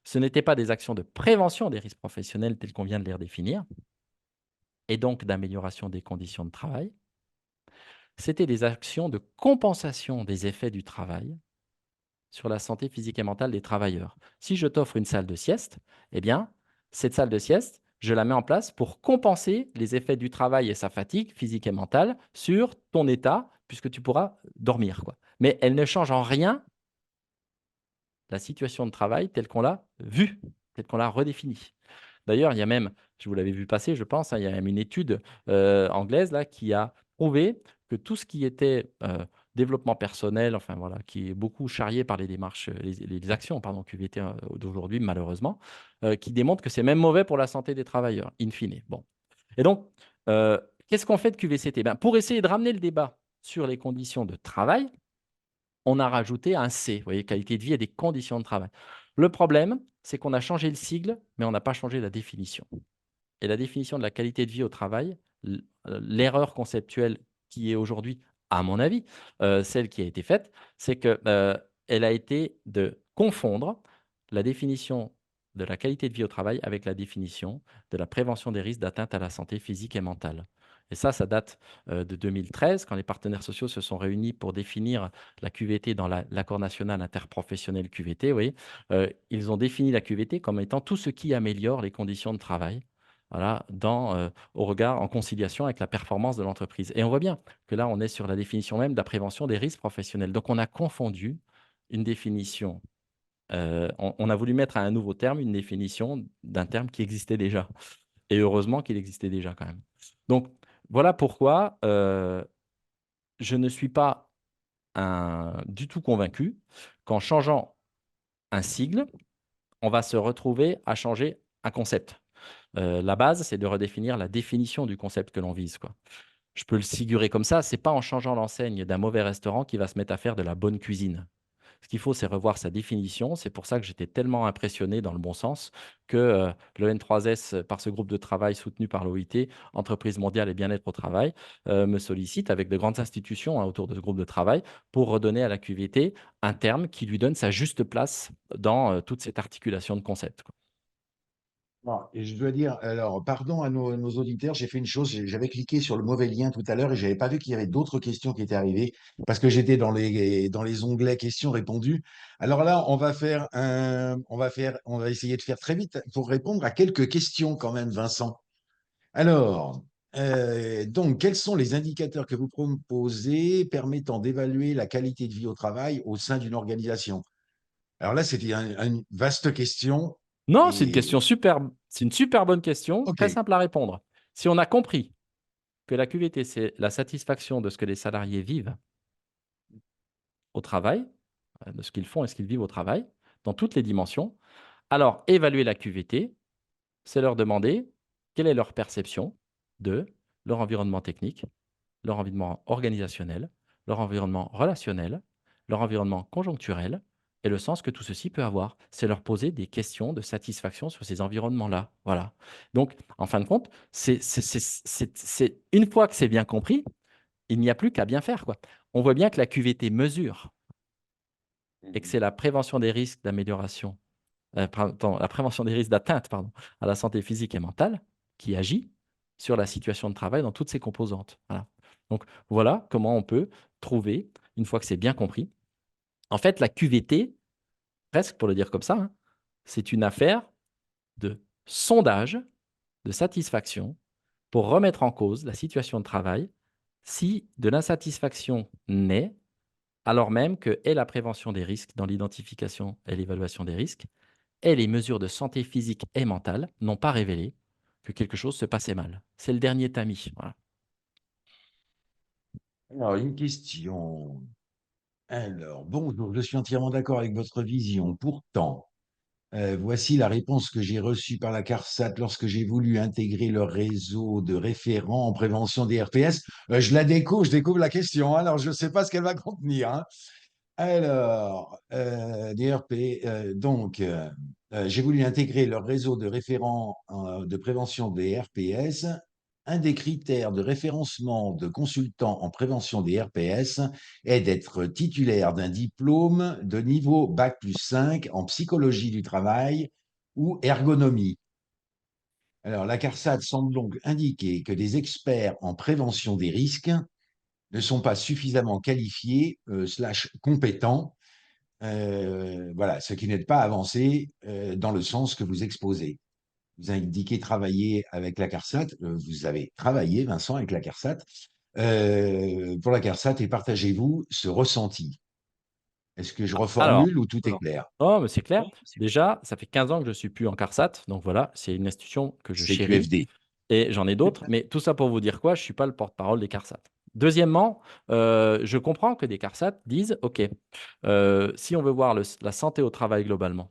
ce n'étaient pas des actions de prévention des risques professionnels telles qu'on vient de les redéfinir, et donc d'amélioration des conditions de travail, c'était des actions de compensation des effets du travail sur la santé physique et mentale des travailleurs. Si je t'offre une salle de sieste, eh bien, cette salle de sieste, je la mets en place pour compenser les effets du travail et sa fatigue physique et mentale sur ton état, puisque tu pourras dormir, quoi. Mais elle ne change en rien la situation de travail telle qu'on l'a vue, telle qu'on l'a redéfinie. D'ailleurs, il y a même, je vous l'avez vu passer, je pense, hein, il y a même une étude anglaise là, qui a prouvé que tout ce qui était développement personnel, enfin voilà, qui est beaucoup charrié par les démarches, les actions pardon, QVT d'aujourd'hui, malheureusement, qui démontrent que c'est même mauvais pour la santé des travailleurs, in fine. Bon. Et donc, qu'est-ce qu'on fait de QVCT? Ben, pour essayer de ramener le débat sur les conditions de travail, on a rajouté un C, vous voyez, qualité de vie et des conditions de travail. Le problème, c'est qu'on a changé le sigle, mais on n'a pas changé la définition. Et la définition de la qualité de vie au travail, l'erreur conceptuelle qui est aujourd'hui, à mon avis, celle qui a été faite, c'est qu'elle a été de confondre la définition de la qualité de vie au travail avec la définition de la prévention des risques d'atteinte à la santé physique et mentale. Et ça date de 2013, quand les partenaires sociaux se sont réunis pour définir la QVT dans l'accord national interprofessionnel QVT. Oui, ils ont défini la QVT comme étant tout ce qui améliore les conditions de travail. Voilà, au regard, en conciliation avec la performance de l'entreprise. Et on voit bien que là, on est sur la définition même de la prévention des risques professionnels. Donc, on a confondu une définition. On a voulu mettre à un nouveau terme une définition d'un terme qui existait déjà. Et heureusement qu'il existait déjà quand même. Donc, voilà pourquoi je ne suis pas du tout convaincu qu'en changeant un sigle, on va se retrouver à changer un concept. La base, c'est de redéfinir la définition du concept que l'on vise, quoi. Je peux le figurer comme ça, c'est pas en changeant l'enseigne d'un mauvais restaurant qu'il va se mettre à faire de la bonne cuisine. Ce qu'il faut, c'est revoir sa définition. C'est pour ça que j'étais tellement impressionné dans le bon sens que le N3S, par ce groupe de travail soutenu par l'OIT, Entreprise mondiale et bien-être au travail, me sollicite avec de grandes institutions, hein, autour de ce groupe de travail pour redonner à la QVT un terme qui lui donne sa juste place dans toute cette articulation de concepts, quoi. Bon, et je dois dire, alors, pardon à nos auditeurs, j'ai fait une chose, j'avais cliqué sur le mauvais lien tout à l'heure et j'avais pas vu qu'il y avait d'autres questions qui étaient arrivées parce que j'étais dans les onglets questions répondues. Alors là, on va essayer de faire très vite pour répondre à quelques questions quand même, Vincent. Alors, donc, quels sont les indicateurs que vous proposez permettant d'évaluer la qualité de vie au travail au sein d'une organisation? Alors là, c'était une vaste question Non, c'est une question et super, c'est une super bonne question, OK. très simple à répondre. Si on a compris que la QVT, c'est la satisfaction de ce que les salariés vivent au travail, de ce qu'ils font et ce qu'ils vivent au travail, dans toutes les dimensions. Alors, évaluer la QVT, c'est leur demander quelle est leur perception de leur environnement technique, leur environnement organisationnel, leur environnement relationnel, leur environnement conjoncturel et le sens que tout ceci peut avoir. C'est leur poser des questions de satisfaction sur ces environnements-là. Voilà. Donc, en fin de compte, une fois que c'est bien compris, il n'y a plus qu'à bien faire, quoi. On voit bien que la QVT mesure et que c'est la prévention des risques d'amélioration, pardon, la prévention des risques d'atteinte, pardon, à la santé physique et mentale qui agit sur la situation de travail dans toutes ses composantes. Voilà. Donc voilà comment on peut trouver, une fois que c'est bien compris. En fait, la QVT, presque pour le dire comme ça, hein, c'est une affaire de sondage, de satisfaction pour remettre en cause la situation de travail si de l'insatisfaction naît, alors même que est la prévention des risques dans l'identification et l'évaluation des risques et les mesures de santé physique et mentale n'ont pas révélé que quelque chose se passait mal. C'est le dernier tamis. Voilà. Alors, une question. Alors, bonjour, je suis entièrement d'accord avec votre vision. Pourtant, voici la réponse que j'ai reçue par la CARSAT lorsque j'ai voulu intégrer leur réseau de référents en prévention des RPS. Je découvre la question, hein. Alors je ne sais pas ce qu'elle va contenir, hein. Alors, DRP, j'ai voulu intégrer leur réseau de référents de prévention des RPS. Un des critères de référencement de consultants en prévention des RPS est d'être titulaire d'un diplôme de niveau Bac+5 en psychologie du travail ou ergonomie. Alors, la CARSAT semble donc indiquer que des experts en prévention des risques ne sont pas suffisamment qualifiés slash compétents, voilà, ce qui n'aide pas à avancer dans le sens que vous exposez. Vous indiquez travailler avec la CARSAT, vous avez travaillé, Vincent, avec la CARSAT, pour la CARSAT et partagez-vous ce ressenti. Est-ce que je Alors, reformule ou tout est clair? oh, mais c'est clair. Déjà, ça fait 15 ans que je ne suis plus en CARSAT. Donc voilà, c'est une institution que je chéris CQFD. et j'en ai d'autres. Mais tout ça pour vous dire quoi? Je ne suis pas le porte-parole des CARSAT. Deuxièmement, je comprends que des CARSAT disent, OK, si on veut voir la santé au travail globalement,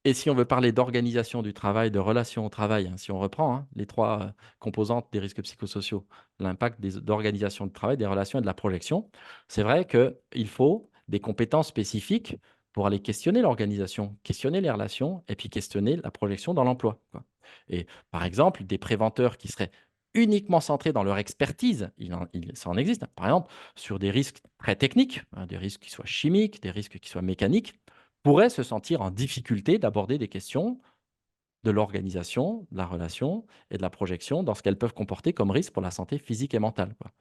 et si on veut parler d'organisation du travail, de relations au travail, hein, si on reprend, hein, les trois composantes des risques psychosociaux, l'impact d'organisation du travail, des relations et de la projection, c'est vrai qu'il faut des compétences spécifiques pour aller questionner l'organisation, questionner les relations et puis questionner la projection dans l'emploi, quoi. Et par exemple, des préventeurs qui seraient uniquement centrés dans leur expertise, ça en existe, hein. Par exemple, sur des risques très techniques, hein, des risques qui soient chimiques, des risques qui soient mécaniques, pourraient se sentir en difficulté d'aborder des questions de l'organisation, de la relation et de la projection dans ce qu'elles peuvent comporter comme risque pour la santé physique et mentale, quoi.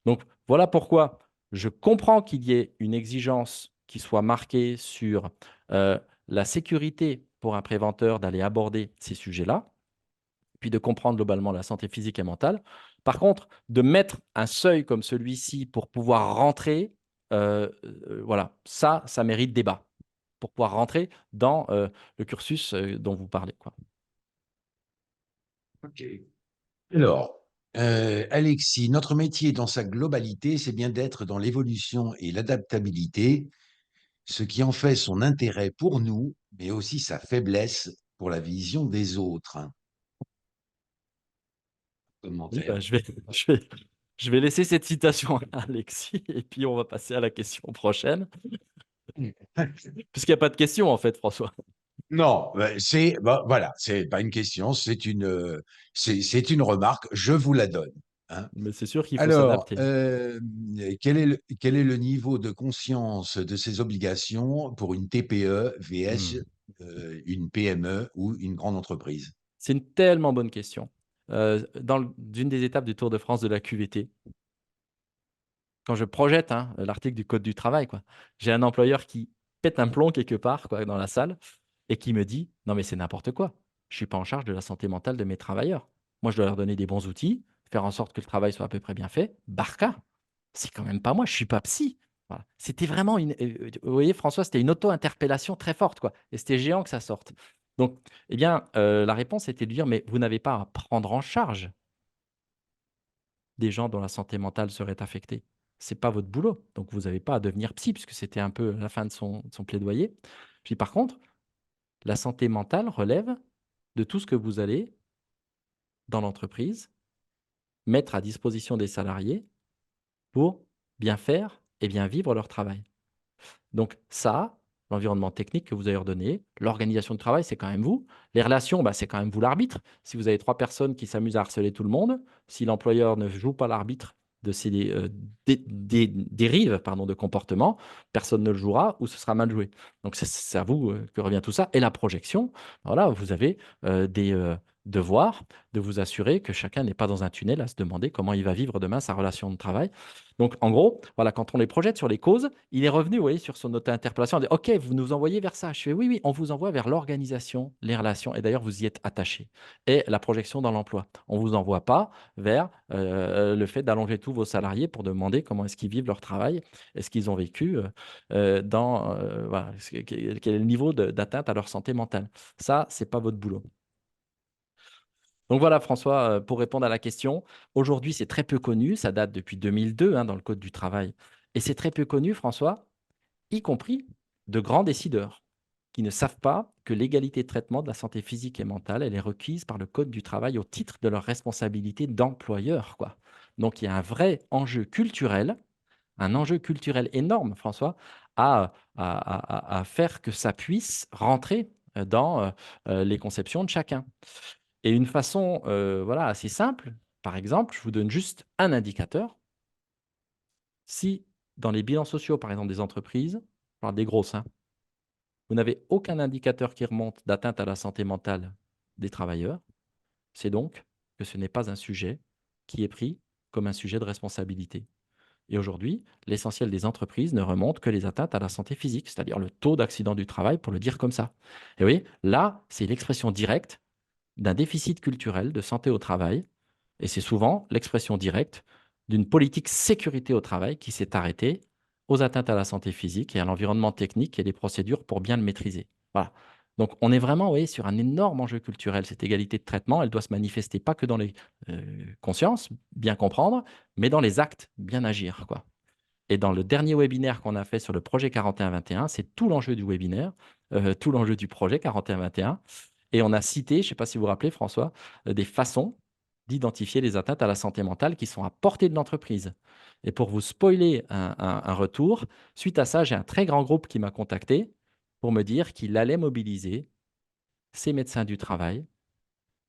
Donc, voilà pourquoi je comprends qu'il y ait une exigence qui soit marquée sur la sécurité pour un préventeur d'aller aborder ces sujets-là, puis de comprendre globalement la santé physique et mentale. Par contre, de mettre un seuil comme celui-ci pour pouvoir rentrer, voilà, ça mérite débat pour pouvoir rentrer dans le cursus dont vous parlez, quoi. Ok. Alors, Alexis, notre métier dans sa globalité, c'est bien d'être dans l'évolution et l'adaptabilité, ce qui en fait son intérêt pour nous, mais aussi sa faiblesse pour la vision des autres. Oui, bah, Commentaire. je vais laisser cette citation à Alexis et puis on va passer à la question prochaine, puisqu'il n'y a pas de question en fait, François. Non, voilà, c'est pas une question, c'est une remarque. Je vous la donne, hein. Mais c'est sûr qu'il faut Alors, s'adapter. quel est le niveau de conscience de ces obligations pour une TPE vs Hmm. une PME ou une grande entreprise? C'est une tellement bonne question. D'une des étapes du Tour de France de la QVT, quand je projette hein, l'article du Code du travail, quoi, j'ai un employeur qui pète un plomb quelque part quoi, dans la salle et qui me dit: «Non mais c'est n'importe quoi. Je ne suis pas en charge de la santé mentale de mes travailleurs. Moi, je dois leur donner des bons outils, faire en sorte que le travail soit à peu près bien fait. Barca, c'est quand même pas moi, je suis pas psy». Voilà. C'était vraiment vous voyez François, c'était une auto-interpellation très forte quoi et c'était géant que ça sorte. Donc eh bien, la réponse était de dire: «Mais vous n'avez pas à prendre en charge des gens dont la santé mentale serait affectée. C'est pas votre boulot. Donc vous n'avez pas à devenir psy», puisque c'était un peu la fin de son plaidoyer. Puis par contre, la santé mentale relève de tout ce que vous allez, dans l'entreprise, mettre à disposition des salariés pour bien faire et bien vivre leur travail. Donc ça, l'environnement technique que vous avez ordonné, l'organisation du travail, c'est quand même vous. Les relations, bah, c'est quand même vous l'arbitre. Si vous avez 3 personnes qui s'amusent à harceler tout le monde, si l'employeur ne joue pas l'arbitre de ces dérives pardon, de comportement, personne ne le jouera ou ce sera mal joué. Donc c'est à vous que revient tout ça. Et la projection, voilà, vous avez des devoirs de vous assurer que chacun n'est pas dans un tunnel à se demander comment il va vivre demain sa relation de travail. Donc, en gros, voilà, quand on les projette sur les causes, il est revenu, vous voyez, sur son auto-interpellation. On dit: «OK, vous nous envoyez vers ça». Je fais: «Oui, oui, on vous envoie vers l'organisation, les relations» et d'ailleurs, vous y êtes attaché et la projection dans l'emploi. On ne vous envoie pas vers, le fait d'allonger tous vos salariés pour demander comment est-ce qu'ils vivent leur travail. Est-ce qu'ils ont vécu, voilà, quel est le niveau d'atteinte à leur santé mentale. Ça, c'est pas votre boulot. Donc voilà François, pour répondre à la question, aujourd'hui c'est très peu connu, ça date depuis 2002 hein, dans le code du travail et c'est très peu connu François, y compris de grands décideurs qui ne savent pas que l'égalité de traitement de la santé physique et mentale, elle est requise par le code du travail au titre de leur responsabilité d'employeur, quoi. Donc il y a un vrai enjeu culturel, un enjeu culturel énorme François, à faire que ça puisse rentrer, dans, les conceptions de chacun. Et une façon, voilà, assez simple, par exemple, je vous donne juste un indicateur. Si dans les bilans sociaux, par exemple, des entreprises, je parle des grosses, hein, vous n'avez aucun indicateur qui remonte d'atteinte à la santé mentale des travailleurs, c'est donc que ce n'est pas un sujet qui est pris comme un sujet de responsabilité. Et aujourd'hui, l'essentiel des entreprises ne remonte que les atteintes à la santé physique, c'est-à-dire le taux d'accident du travail, pour le dire comme ça. Et oui, là, c'est l'expression directe d'un déficit culturel de santé au travail. Et c'est souvent l'expression directe d'une politique sécurité au travail qui s'est arrêtée aux atteintes à la santé physique et à l'environnement technique et les procédures pour bien le maîtriser. Voilà. Donc on est vraiment oui, sur un énorme enjeu culturel. Cette égalité de traitement, elle doit se manifester pas que dans les consciences, bien comprendre, mais dans les actes, bien agir, quoi. Et dans le dernier webinaire qu'on a fait sur le projet 41-21, c'est tout l'enjeu du webinaire, tout l'enjeu du projet 41-21. Et on a cité, je ne sais pas si vous vous rappelez François, des façons d'identifier les atteintes à la santé mentale qui sont à portée de l'entreprise. Et pour vous spoiler un retour, suite à ça, j'ai un très grand groupe qui m'a contacté pour me dire qu'il allait mobiliser ses médecins du travail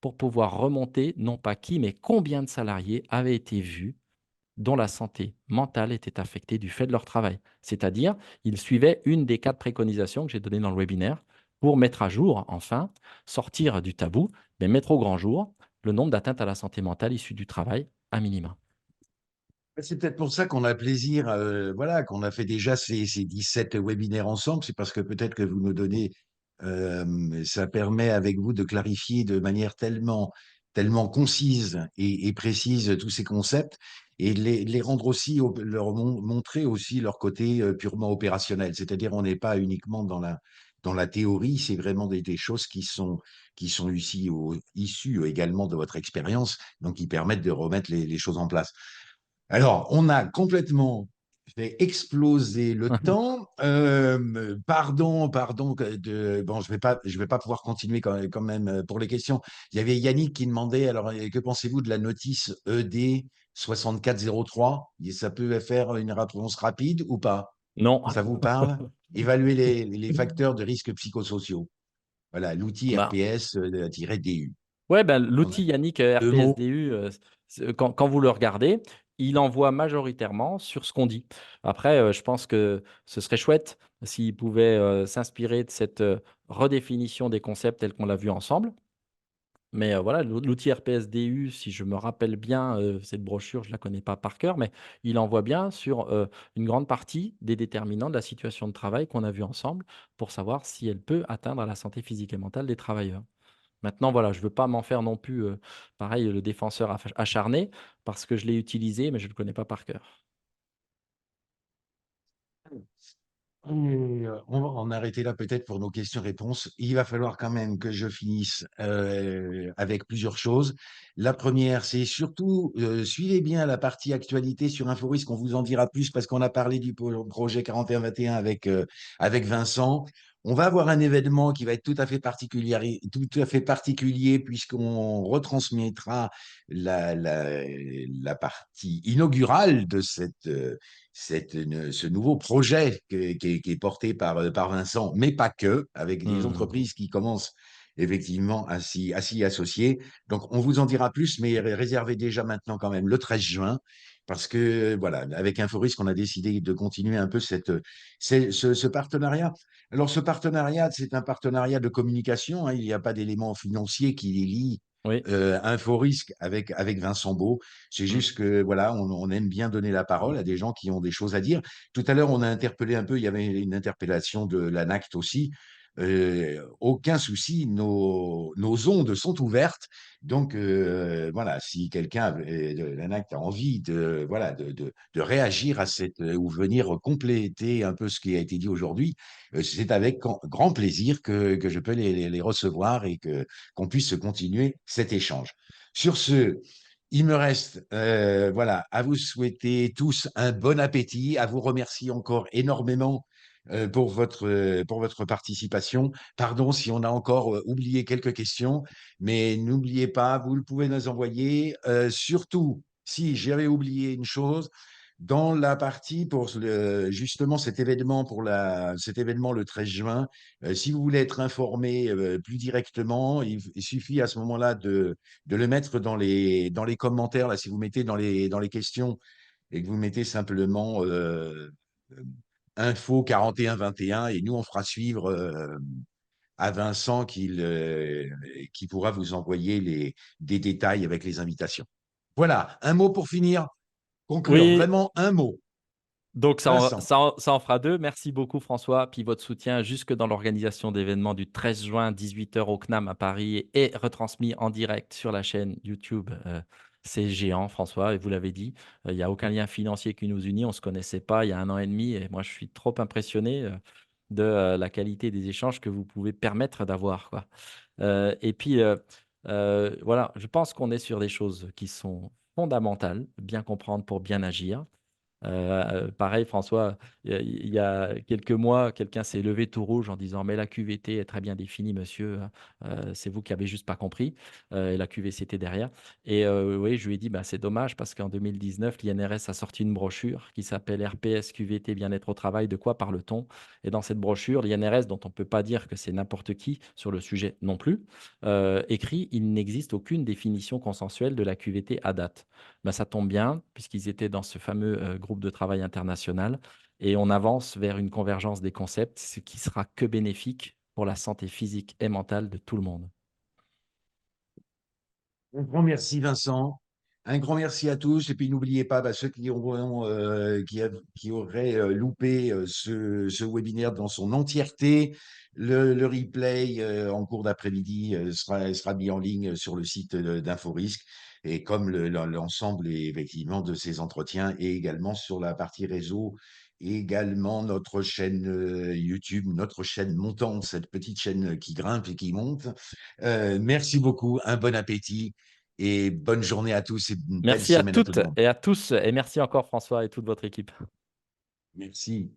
pour pouvoir remonter, non pas qui, mais combien de salariés avaient été vus dont la santé mentale était affectée du fait de leur travail. C'est-à-dire, ils suivaient une des 4 préconisations que j'ai données dans le webinaire pour mettre à jour, enfin, sortir du tabou, mais mettre au grand jour le nombre d'atteintes à la santé mentale issues du travail à minima. C'est peut-être pour ça qu'on a plaisir, voilà, qu'on a fait déjà ces 17 webinaires ensemble. C'est parce que peut-être que vous nous donnez, ça permet avec vous de clarifier de manière tellement concise et précise tous ces concepts et de les rendre aussi, leur montrer aussi leur côté purement opérationnel. C'est-à-dire, on n'est pas uniquement dans la théorie, c'est vraiment des choses qui sont issues également de votre expérience, donc qui permettent de remettre les choses en place. Alors, on a complètement fait exploser le temps. Pardon, bon, je vais pas pouvoir continuer quand même pour les questions. Il y avait Yannick qui demandait, alors, que pensez-vous de la notice ED 6403? Ça peut faire une réponse rapide ou pas? Non. Ça vous parle? Évaluer les facteurs de risque psychosociaux. Voilà, l'outil Bah, RPS-DU. ouais, ben, On a l'outil Yannick deux mots. RPSDU, quand vous le regardez, il envoie majoritairement sur ce qu'on dit. Après, je pense que ce serait chouette s'il pouvait s'inspirer de cette redéfinition des concepts tels qu'on l'a vu ensemble. Mais voilà, l'outil RPSDU, si je me rappelle bien, cette brochure, je ne la connais pas par cœur, mais il envoie bien sur une grande partie des déterminants de la situation de travail qu'on a vu ensemble pour savoir si elle peut atteindre la santé physique et mentale des travailleurs. Maintenant, voilà, je ne veux pas m'en faire non plus, pareil, le défenseur acharné, parce que je l'ai utilisé, mais je ne le connais pas par cœur. On va en arrêter là peut-être pour nos questions-réponses. Il va falloir quand même que je finisse avec plusieurs choses. La première, c'est surtout suivez bien la partie actualité sur InfoRisque. On vous en dira plus parce qu'on a parlé du projet 4121 avec Vincent. On va avoir un événement qui va être tout à fait particulier puisqu'on retransmettra la partie inaugurale de ce nouveau projet qui est porté par Vincent, mais pas que, avec des Mmh. entreprises qui commencent effectivement à s'y associer. Donc, on vous en dira plus, mais réservez déjà maintenant quand même le 13 juin, parce que voilà, avec InfoRisque, on a décidé de continuer un peu ce partenariat. Alors, ce partenariat, c'est un partenariat de communication, hein, il n'y a pas d'éléments financiers qui les lient. Oui. InfoRisque avec Vincent Beau. C'est Mmh. juste que voilà, on aime bien donner la parole à des gens qui ont des choses à dire. Tout à l'heure, on a interpellé un peu, il y avait une interpellation de l'ANACT aussi. Aucun souci, nos ondes sont ouvertes. Donc voilà, si quelqu'un de l'ANACT a envie voilà, de réagir à ou venir compléter un peu ce qui a été dit aujourd'hui, c'est avec grand plaisir que je peux les recevoir et qu'on puisse continuer cet échange. Sur ce, il me reste voilà, à vous souhaiter tous un bon appétit, à vous remercier encore énormément pour votre participation. Pardon si on a encore oublié quelques questions, mais n'oubliez pas, vous le pouvez nous envoyer. Surtout, si j'avais oublié une chose, dans la partie pour justement cet événement le 13 juin, si vous voulez être informé plus directement, il suffit à ce moment-là de le mettre dans les commentaires, là, si vous mettez dans les questions et que vous mettez simplement euh, info 4121 et nous, on fera suivre à Vincent qui pourra vous envoyer des détails avec les invitations. Voilà, un mot pour finir, conclure, Oui, vraiment un mot. donc Vincent. ça en fera deux. Merci beaucoup François, puis votre soutien jusque dans l'organisation d'événements du 13 juin, 18 h au CNAM à Paris et retransmis en direct sur la chaîne YouTube. C'est géant François, et vous l'avez dit, il n'y a aucun lien financier qui nous unit, on ne se connaissait pas il y a un an et demi, et moi je suis trop impressionné de la qualité des échanges que vous pouvez permettre d'avoir, quoi. Et puis, voilà, je pense qu'on est sur des choses qui sont fondamentales, bien comprendre pour bien agir. Pareil, François, il y a quelques mois, quelqu'un s'est levé tout rouge en disant: «Mais la QVT est très bien définie, monsieur, c'est vous qui avez juste pas compris», et la QVCT derrière. Et oui, je lui ai dit: «Bah, c'est dommage parce qu'en 2019, l'INRS a sorti une brochure qui s'appelle RPS QVT bien-être au travail, de quoi parle-t-on?» Et dans cette brochure, l'INRS, dont on ne peut pas dire que c'est n'importe qui sur le sujet non plus, écrit: «Il n'existe aucune définition consensuelle de la QVT à date». Ben, ça tombe bien, puisqu'ils étaient dans ce fameux groupe de travail international, et on avance vers une convergence des concepts, ce qui sera que bénéfique pour la santé physique et mentale de tout le monde. Un grand merci, Vincent. Un grand merci à tous. Et puis, n'oubliez pas, ceux qui auraient loupé ce webinaire dans son entièreté, le replay en cours d'après-midi sera mis en ligne sur le site d'InfoRisque. Et comme l'ensemble effectivement de ces entretiens et également sur la partie réseau, et également notre chaîne YouTube, notre chaîne montante, cette petite chaîne qui grimpe et qui monte. Merci beaucoup. Un bon appétit. Et bonne journée à tous et une belle Merci à semaine à tout toutes le monde. et à tous et merci encore François et toute votre équipe. Merci.